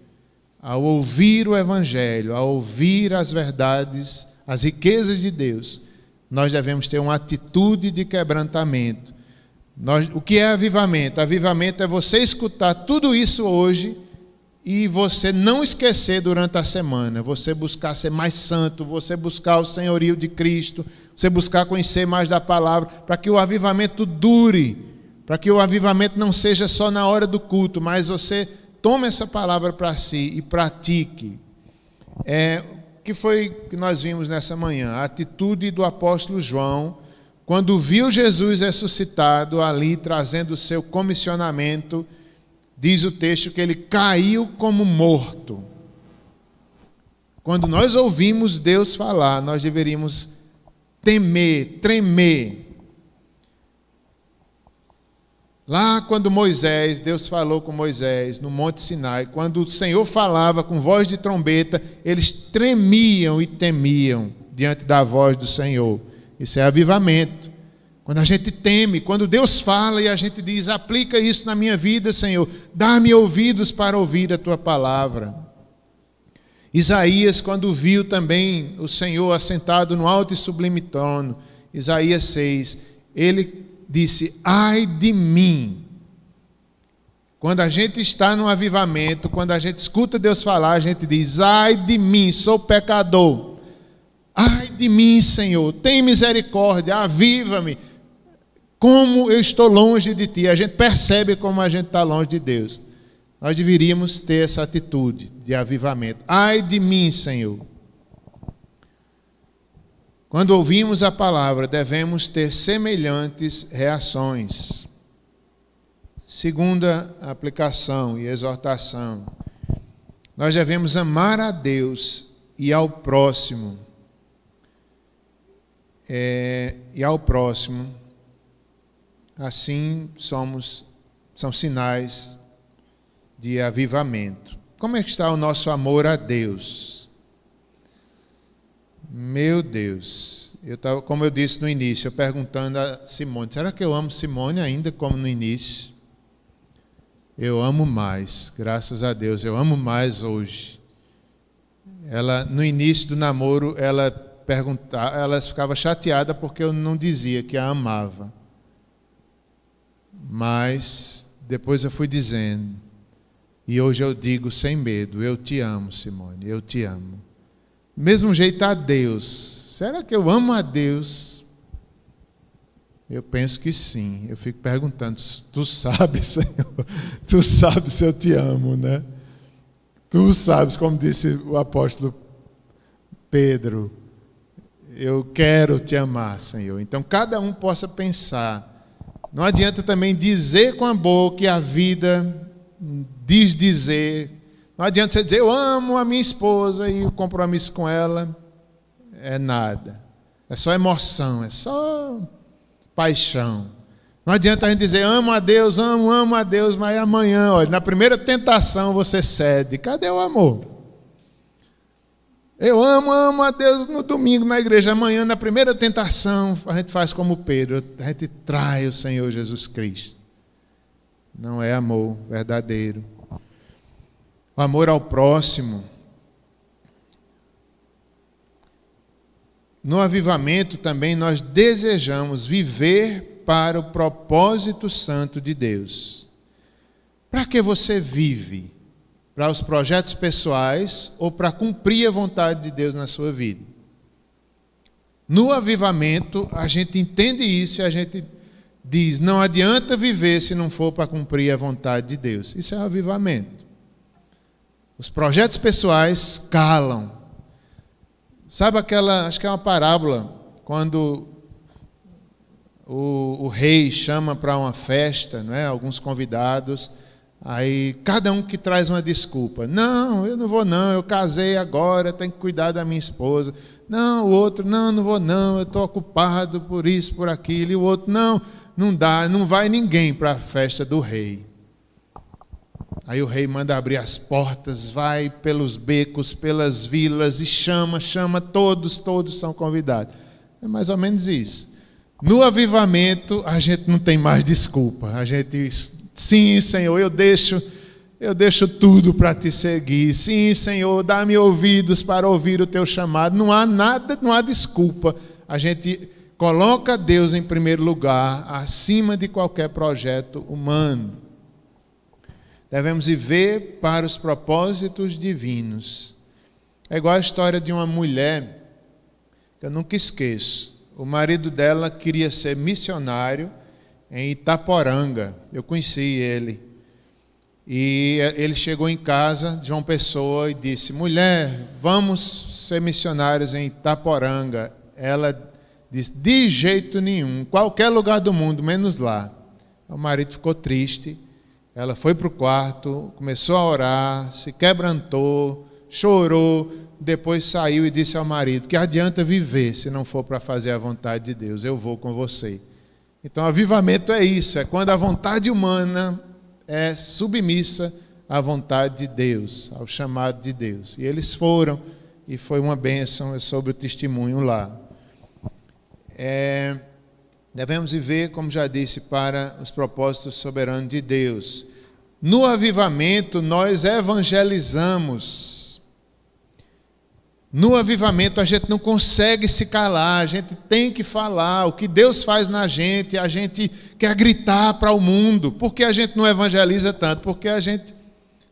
ao ouvir o Evangelho, ao ouvir as verdades, as riquezas de Deus. Nós devemos ter uma atitude de quebrantamento. O que é avivamento? Avivamento é você escutar tudo isso hoje e você não esquecer durante a semana. Você buscar ser mais santo, você buscar o senhorio de Cristo, você buscar conhecer mais da palavra, para que o avivamento dure, para que o avivamento não seja só na hora do culto, mas você tome essa palavra para si e pratique. O que foi que nós vimos nessa manhã? A atitude do apóstolo João, quando viu Jesus ressuscitado ali, trazendo o seu comissionamento, diz o texto que ele caiu como morto. Quando nós ouvimos Deus falar, nós deveríamos temer, tremer. Lá quando Deus falou com Moisés no Monte Sinai, quando o Senhor falava com voz de trombeta, eles tremiam e temiam diante da voz do Senhor. Isso é avivamento. Quando a gente teme, quando Deus fala e a gente diz, aplica isso na minha vida, Senhor, dá-me ouvidos para ouvir a Tua palavra. Isaías, quando viu também o Senhor assentado no alto e sublime trono, Isaías 6, ele disse, ai de mim. Quando a gente está no avivamento, quando a gente escuta Deus falar, a gente diz, ai de mim, sou pecador. Ai de mim, Senhor, tem misericórdia, aviva-me. Como eu estou longe de Ti. A gente percebe como a gente está longe de Deus. Nós deveríamos ter essa atitude de avivamento. Ai de mim, Senhor. Quando ouvimos a palavra, devemos ter semelhantes reações. Segunda aplicação e exortação. Nós devemos amar a Deus e ao próximo. Assim são sinais de avivamento. Como é que está o nosso amor a Deus? Meu Deus, como eu disse no início, eu perguntando a Simone, será que eu amo Simone ainda como no início? Eu amo mais, graças a Deus, eu amo mais hoje. No início do namoro, ela ficava chateada porque eu não dizia que a amava. Mas depois eu fui dizendo, e hoje eu digo sem medo, eu te amo, Simone, eu te amo. Do mesmo jeito a Deus. Será que eu amo a Deus? Eu penso que sim. Eu fico perguntando, tu sabes, Senhor? Tu sabes se eu te amo, né? Tu sabes, como disse o apóstolo Pedro, eu quero te amar, Senhor. Então, cada um possa pensar. Não adianta também dizer com a boca e a vida dizer. Não adianta você dizer, eu amo a minha esposa e o compromisso com ela é nada. É só emoção, é só paixão. Não adianta a gente dizer, amo a Deus, amo a Deus, mas amanhã, olha, na primeira tentação você cede. Cadê o amor? Eu amo a Deus no domingo na igreja. Amanhã, na primeira tentação, a gente faz como Pedro. A gente trai o Senhor Jesus Cristo. não é amor verdadeiro. O amor ao próximo. No avivamento também nós desejamos viver para o propósito santo de Deus. Para que você vive? Para os projetos pessoais ou para cumprir a vontade de Deus na sua vida? No avivamento, a gente entende isso e a gente diz, não adianta viver se não for para cumprir a vontade de Deus. Isso é o avivamento. Os projetos pessoais calam. Sabe aquela, acho que é uma parábola, quando o rei chama para uma festa, não é? Alguns convidados, aí cada um que traz uma desculpa. Não, eu não vou não, eu casei agora, tenho que cuidar da minha esposa. Não, o outro, não vou não, eu estou ocupado por isso, por aquilo. E o outro, não dá, não vai ninguém para a festa do rei. Aí o rei manda abrir as portas, vai pelos becos, pelas vilas e chama todos são convidados. É mais ou menos isso. No avivamento, a gente não tem mais desculpa. A gente, sim, Senhor, eu deixo tudo para te seguir. Sim, Senhor, dá-me ouvidos para ouvir o teu chamado. Não há nada, não há desculpa. A gente coloca Deus em primeiro lugar, acima de qualquer projeto humano. Devemos viver para os propósitos divinos. É igual a história de uma mulher, que eu nunca esqueço. O marido dela queria ser missionário em Itaporanga. Eu conheci ele. E ele chegou em casa de João Pessoa e disse, mulher, vamos ser missionários em Itaporanga. Ela disse, de jeito nenhum, qualquer lugar do mundo, menos lá. O marido ficou triste. Ela foi para o quarto, começou a orar, se quebrantou, chorou, depois saiu e disse ao marido, que adianta viver se não for para fazer a vontade de Deus, eu vou com você. Então, avivamento é isso, é quando a vontade humana é submissa à vontade de Deus, ao chamado de Deus. E eles foram, e foi uma bênção, eu soube o testemunho lá. Devemos viver, como já disse, para os propósitos soberanos de Deus. No avivamento, nós evangelizamos. No avivamento, a gente não consegue se calar, a gente tem que falar. O que Deus faz na gente, a gente quer gritar para o mundo. Por que a gente não evangeliza tanto? Porque a gente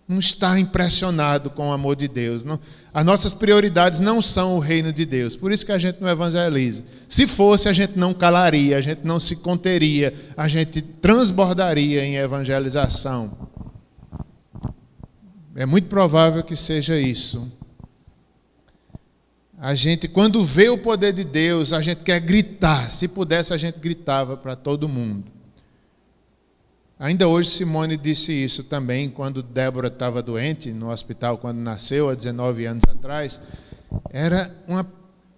não está impressionado com o amor de Deus. Não, as nossas prioridades não são o reino de Deus. Por isso que a gente não evangeliza. Se fosse, a gente não calaria, a gente não se conteria, a gente transbordaria em evangelização. É muito provável que seja isso. A gente, quando vê o poder de Deus, a gente quer gritar. Se pudesse, a gente gritava para todo mundo. Ainda hoje Simone disse isso também, quando Débora estava doente no hospital, quando nasceu, há 19 anos atrás. Era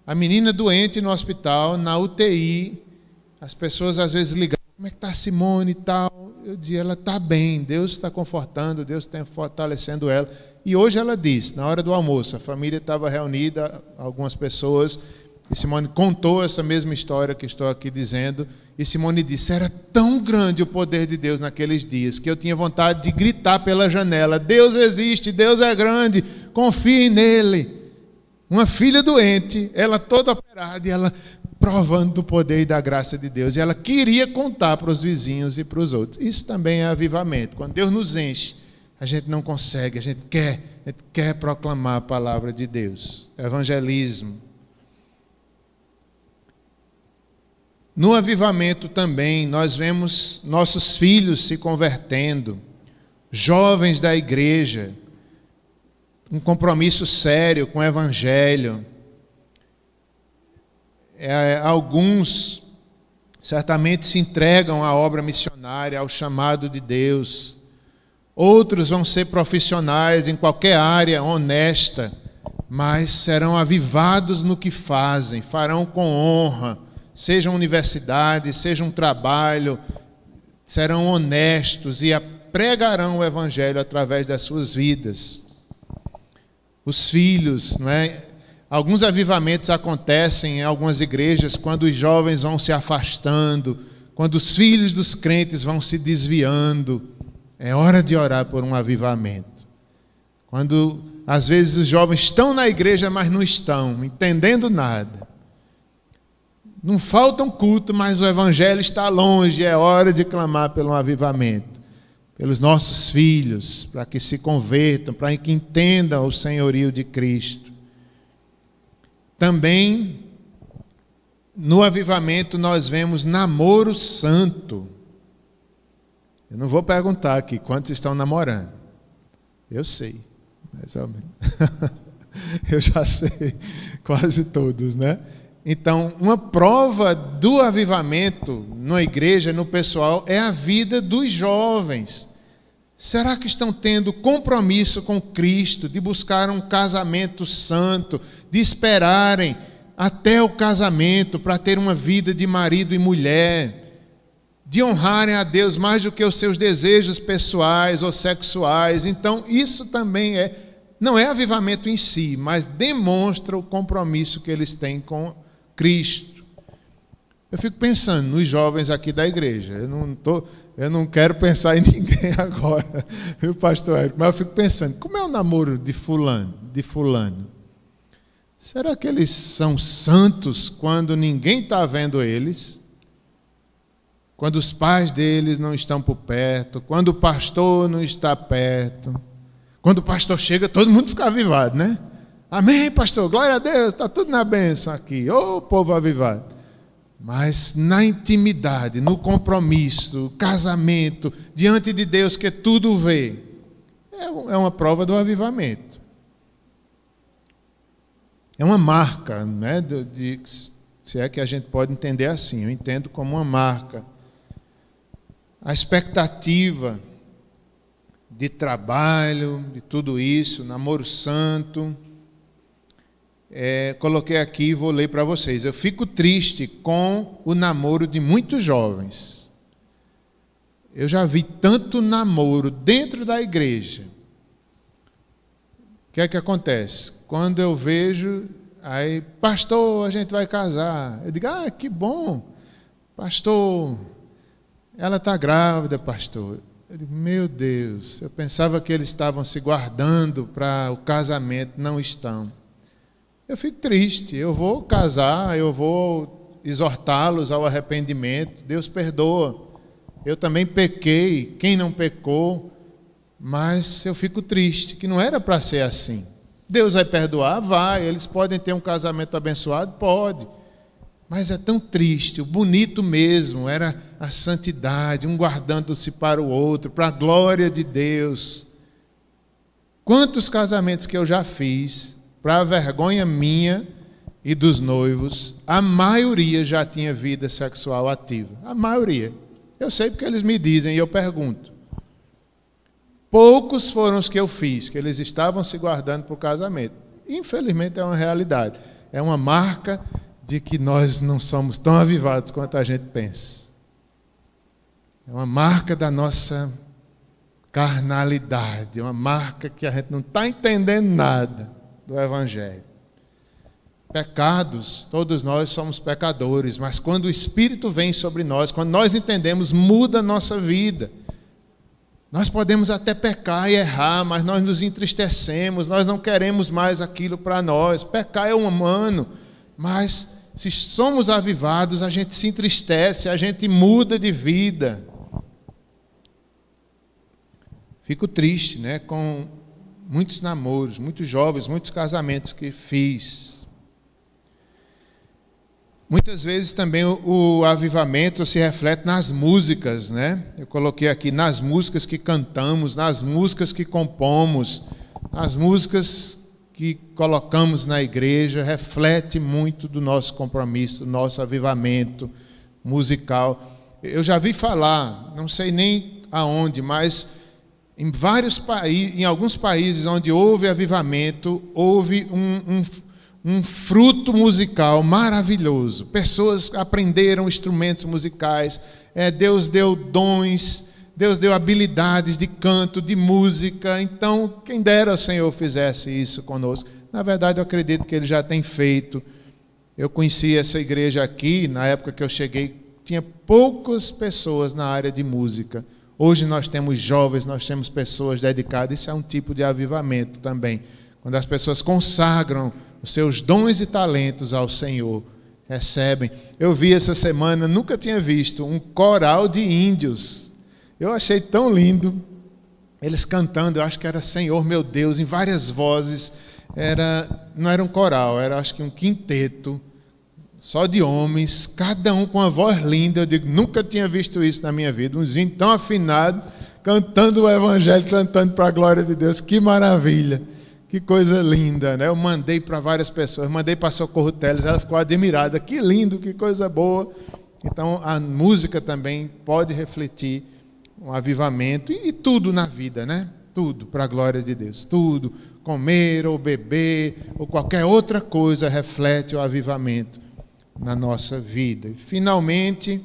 a menina doente no hospital, na UTI. As pessoas às vezes ligavam, como é que está a Simone e tal? Eu dizia, ela está bem, Deus está confortando, Deus está fortalecendo ela. E hoje ela disse, na hora do almoço, a família estava reunida, algumas pessoas, e Simone contou essa mesma história que estou aqui dizendo, e Simone disse, era tão grande o poder de Deus naqueles dias, que eu tinha vontade de gritar pela janela, Deus existe, Deus é grande, confie nele. Uma filha doente, ela toda operada, e ela provando do poder e da graça de Deus, e ela queria contar para os vizinhos e para os outros. Isso também é avivamento. Quando Deus nos enche, a gente não consegue, a gente quer proclamar a palavra de Deus. Evangelismo. No avivamento também, nós vemos nossos filhos se convertendo, jovens da igreja, um compromisso sério com o evangelho. Alguns certamente se entregam à obra missionária, ao chamado de Deus. Outros vão ser profissionais em qualquer área honesta, mas serão avivados no que fazem, farão com honra, seja universidade, seja um trabalho, serão honestos e pregarão o evangelho através das suas vidas. Os filhos, não é? Alguns avivamentos acontecem em algumas igrejas quando os jovens vão se afastando, quando os filhos dos crentes vão se desviando. É hora de orar por um avivamento. Quando, às vezes, os jovens estão na igreja, mas não estão entendendo nada. Não falta um culto, mas o evangelho está longe. É hora de clamar pelo avivamento. Pelos nossos filhos, para que se convertam, para que entendam o senhorio de Cristo. Também, no avivamento, nós vemos namoro santo. Eu não vou perguntar aqui quantos estão namorando. Eu sei, mais ou menos. Eu já sei, quase todos, né? Então, uma prova do avivamento na igreja, no pessoal, é a vida dos jovens. Será que estão tendo compromisso com Cristo, de buscar um casamento santo, de esperarem até o casamento para ter uma vida de marido e mulher, de honrarem a Deus mais do que os seus desejos pessoais ou sexuais? Então, isso também não é avivamento em si, mas demonstra o compromisso que eles têm com Cristo. Eu fico pensando nos jovens aqui da igreja. Eu não quero pensar em ninguém agora, viu, pastor Érico? Mas eu fico pensando, como é o namoro de fulano? Será que eles são santos quando ninguém está vendo eles? Quando os pais deles não estão por perto? Quando o pastor não está perto? Quando o pastor chega, todo mundo fica avivado, né? Amém, pastor, glória a Deus, está tudo na bênção aqui. Ô, povo avivado. Mas na intimidade, no compromisso, casamento, diante de Deus que tudo vê, é uma prova do avivamento. É uma marca, né, se é que a gente pode entender assim, eu entendo como uma marca. A expectativa de trabalho, de tudo isso, namoro santo. Coloquei aqui e vou ler para vocês. Eu fico triste com o namoro de muitos jovens. Eu já vi tanto namoro dentro da igreja. O que é que acontece? Quando eu vejo, aí, pastor, a gente vai casar. Eu digo, que bom. Pastor, ela está grávida, pastor. Eu digo, meu Deus, eu pensava que eles estavam se guardando para o casamento, não estão. Eu fico triste, eu vou casar, eu vou exortá-los ao arrependimento, Deus perdoa. Eu também pequei, quem não pecou, mas eu fico triste, que não era para ser assim. Deus vai perdoar? Vai. Eles podem ter um casamento abençoado? Pode. Mas é tão triste, o bonito mesmo era a santidade, um guardando-se para o outro, para a glória de Deus. Quantos casamentos que eu já fiz, para a vergonha minha e dos noivos, a maioria já tinha vida sexual ativa. A maioria. Eu sei porque eles me dizem e eu pergunto. Poucos foram os que eu fiz, que eles estavam se guardando para o casamento. Infelizmente é uma realidade. É uma marca de que nós não somos tão avivados quanto a gente pensa. É uma marca da nossa carnalidade. É uma marca que a gente não está entendendo nada do Evangelho. Pecados, todos nós somos pecadores, mas quando o Espírito vem sobre nós, quando nós entendemos, muda a nossa vida. Nós podemos até pecar e errar, mas nós nos entristecemos, nós não queremos mais aquilo para nós. Pecar é humano, mas se somos avivados, a gente se entristece, a gente muda de vida. Fico triste, né, com muitos namoros, muitos jovens, muitos casamentos que fiz. Muitas vezes também o avivamento se reflete nas músicas, né? Eu coloquei aqui nas músicas que cantamos, nas músicas que compomos, nas músicas que colocamos na igreja, reflete muito do nosso compromisso, do nosso avivamento musical. Eu já vi falar, não sei nem aonde, mas em vários países, em alguns países onde houve avivamento, houve um fruto musical maravilhoso. Pessoas aprenderam instrumentos musicais, Deus deu dons, Deus deu habilidades de canto, de música. Então, quem dera o Senhor fizesse isso conosco. Na verdade, eu acredito que Ele já tem feito. Eu conheci essa igreja aqui, na época que eu cheguei, tinha poucas pessoas na área de música. Hoje nós temos jovens, nós temos pessoas dedicadas. Isso é um tipo de avivamento também. Quando as pessoas consagram os seus dons e talentos ao Senhor, recebem. Eu vi essa semana, nunca tinha visto, um coral de índios. Eu achei tão lindo. Eles cantando, eu acho que era Senhor meu Deus, em várias vozes. Não era um coral, era acho que um quinteto, só de homens, cada um com uma voz linda. Eu digo, nunca tinha visto isso na minha vida. Uns índios tão afinados, cantando o Evangelho, cantando para a glória de Deus. Que maravilha, que coisa linda, né? Eu mandei para várias pessoas, mandei para a Socorro Teles, ela ficou admirada. Que lindo, que coisa boa. Então, a música também pode refletir um avivamento, e tudo na vida, né? Tudo para a glória de Deus. Tudo, comer ou beber ou qualquer outra coisa reflete o avivamento na nossa vida. E, finalmente,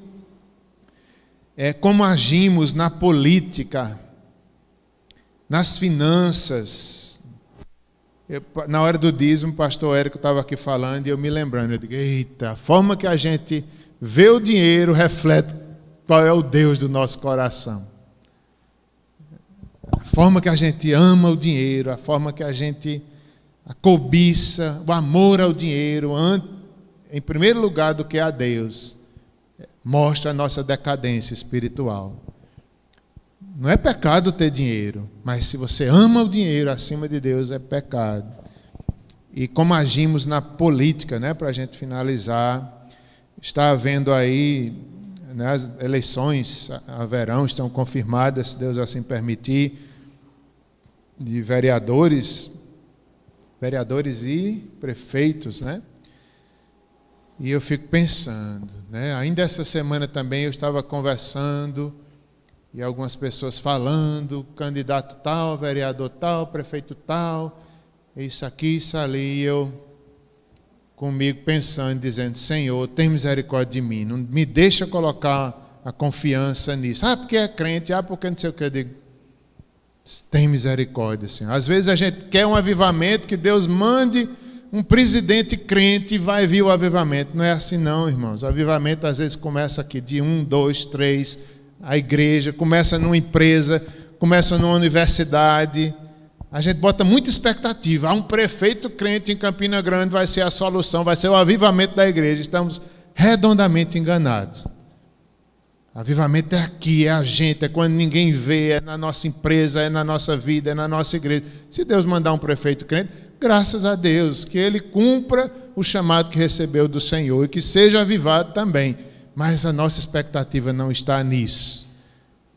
como agimos na política, nas finanças. Na hora do dízimo, o pastor Érico estava aqui falando e eu me lembrando, eu digo, eita, a forma que a gente vê o dinheiro reflete qual é o Deus do nosso coração. A forma que a gente ama o dinheiro, a forma que a gente cobiça, o amor ao dinheiro, em primeiro lugar do que a Deus, mostra a nossa decadência espiritual. Não é pecado ter dinheiro, mas se você ama o dinheiro acima de Deus, é pecado. E como agimos na política, né, para a gente finalizar, está havendo aí, né, as eleições haverão, estão confirmadas, se Deus assim permitir, de vereadores e prefeitos, né? E eu fico pensando, né? Ainda essa semana também eu estava conversando e algumas pessoas falando, candidato tal, vereador tal, prefeito tal, isso aqui, isso ali, e eu comigo pensando, dizendo, Senhor, tem misericórdia de mim, não me deixa colocar a confiança nisso. Porque é crente, porque não sei o que. Eu digo, tem misericórdia, Senhor. Às vezes a gente quer um avivamento, que Deus mande um presidente crente e vai vir o avivamento. Não é assim não, irmãos. O avivamento às vezes começa aqui de 1, 2, 3, a igreja, começa numa empresa, começa numa universidade. A gente bota muita expectativa. Há um prefeito crente em Campina Grande, vai ser a solução, vai ser o avivamento da igreja. Estamos redondamente enganados. Avivamento é aqui, é a gente, é quando ninguém vê, é na nossa empresa, é na nossa vida, é na nossa igreja. Se Deus mandar um prefeito crente, graças a Deus, que ele cumpra o chamado que recebeu do Senhor e que seja avivado também. Mas a nossa expectativa não está nisso.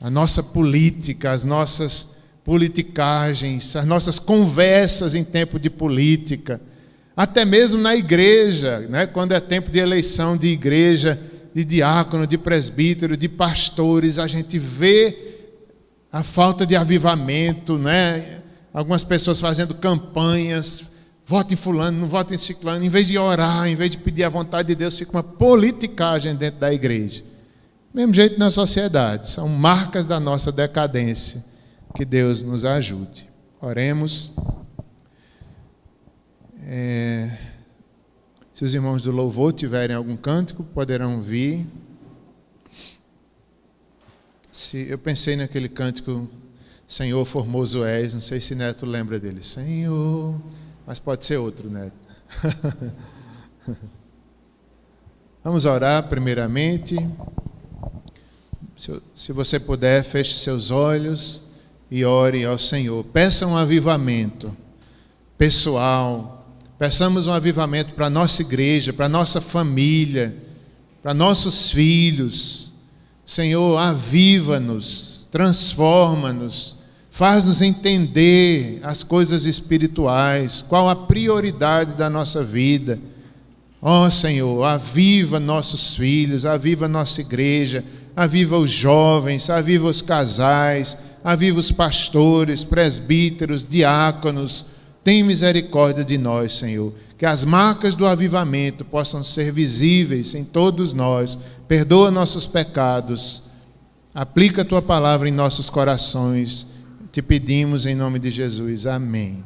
A nossa política, as nossas politicagens, as nossas conversas em tempo de política, até mesmo na igreja, né? Quando é tempo de eleição de igreja, de diácono, de presbítero, de pastores, a gente vê a falta de avivamento, né? Algumas pessoas fazendo campanhas, vote em fulano, não vote em ciclano, em vez de orar, em vez de pedir a vontade de Deus, fica uma politicagem dentro da igreja. Mesmo jeito na sociedade, são marcas da nossa decadência. Que Deus nos ajude. Oremos. Se os irmãos do louvor tiverem algum cântico, poderão vir. Eu pensei naquele cântico, Senhor formoso és, não sei se Neto lembra dele. Senhor, mas pode ser outro, Neto. Vamos orar primeiramente. Se você puder, feche seus olhos e ore ao Senhor. Peça um avivamento pessoal. Peçamos um avivamento para a nossa igreja, para a nossa família, para nossos filhos. Senhor, aviva-nos, transforma-nos, faz-nos entender as coisas espirituais, qual a prioridade da nossa vida. Ó Senhor, aviva nossos filhos, aviva nossa igreja, aviva os jovens, aviva os casais, aviva os pastores, presbíteros, diáconos. Tem misericórdia de nós, Senhor, que as marcas do avivamento possam ser visíveis em todos nós. Perdoa nossos pecados, aplica a Tua palavra em nossos corações. Te pedimos em nome de Jesus. Amém.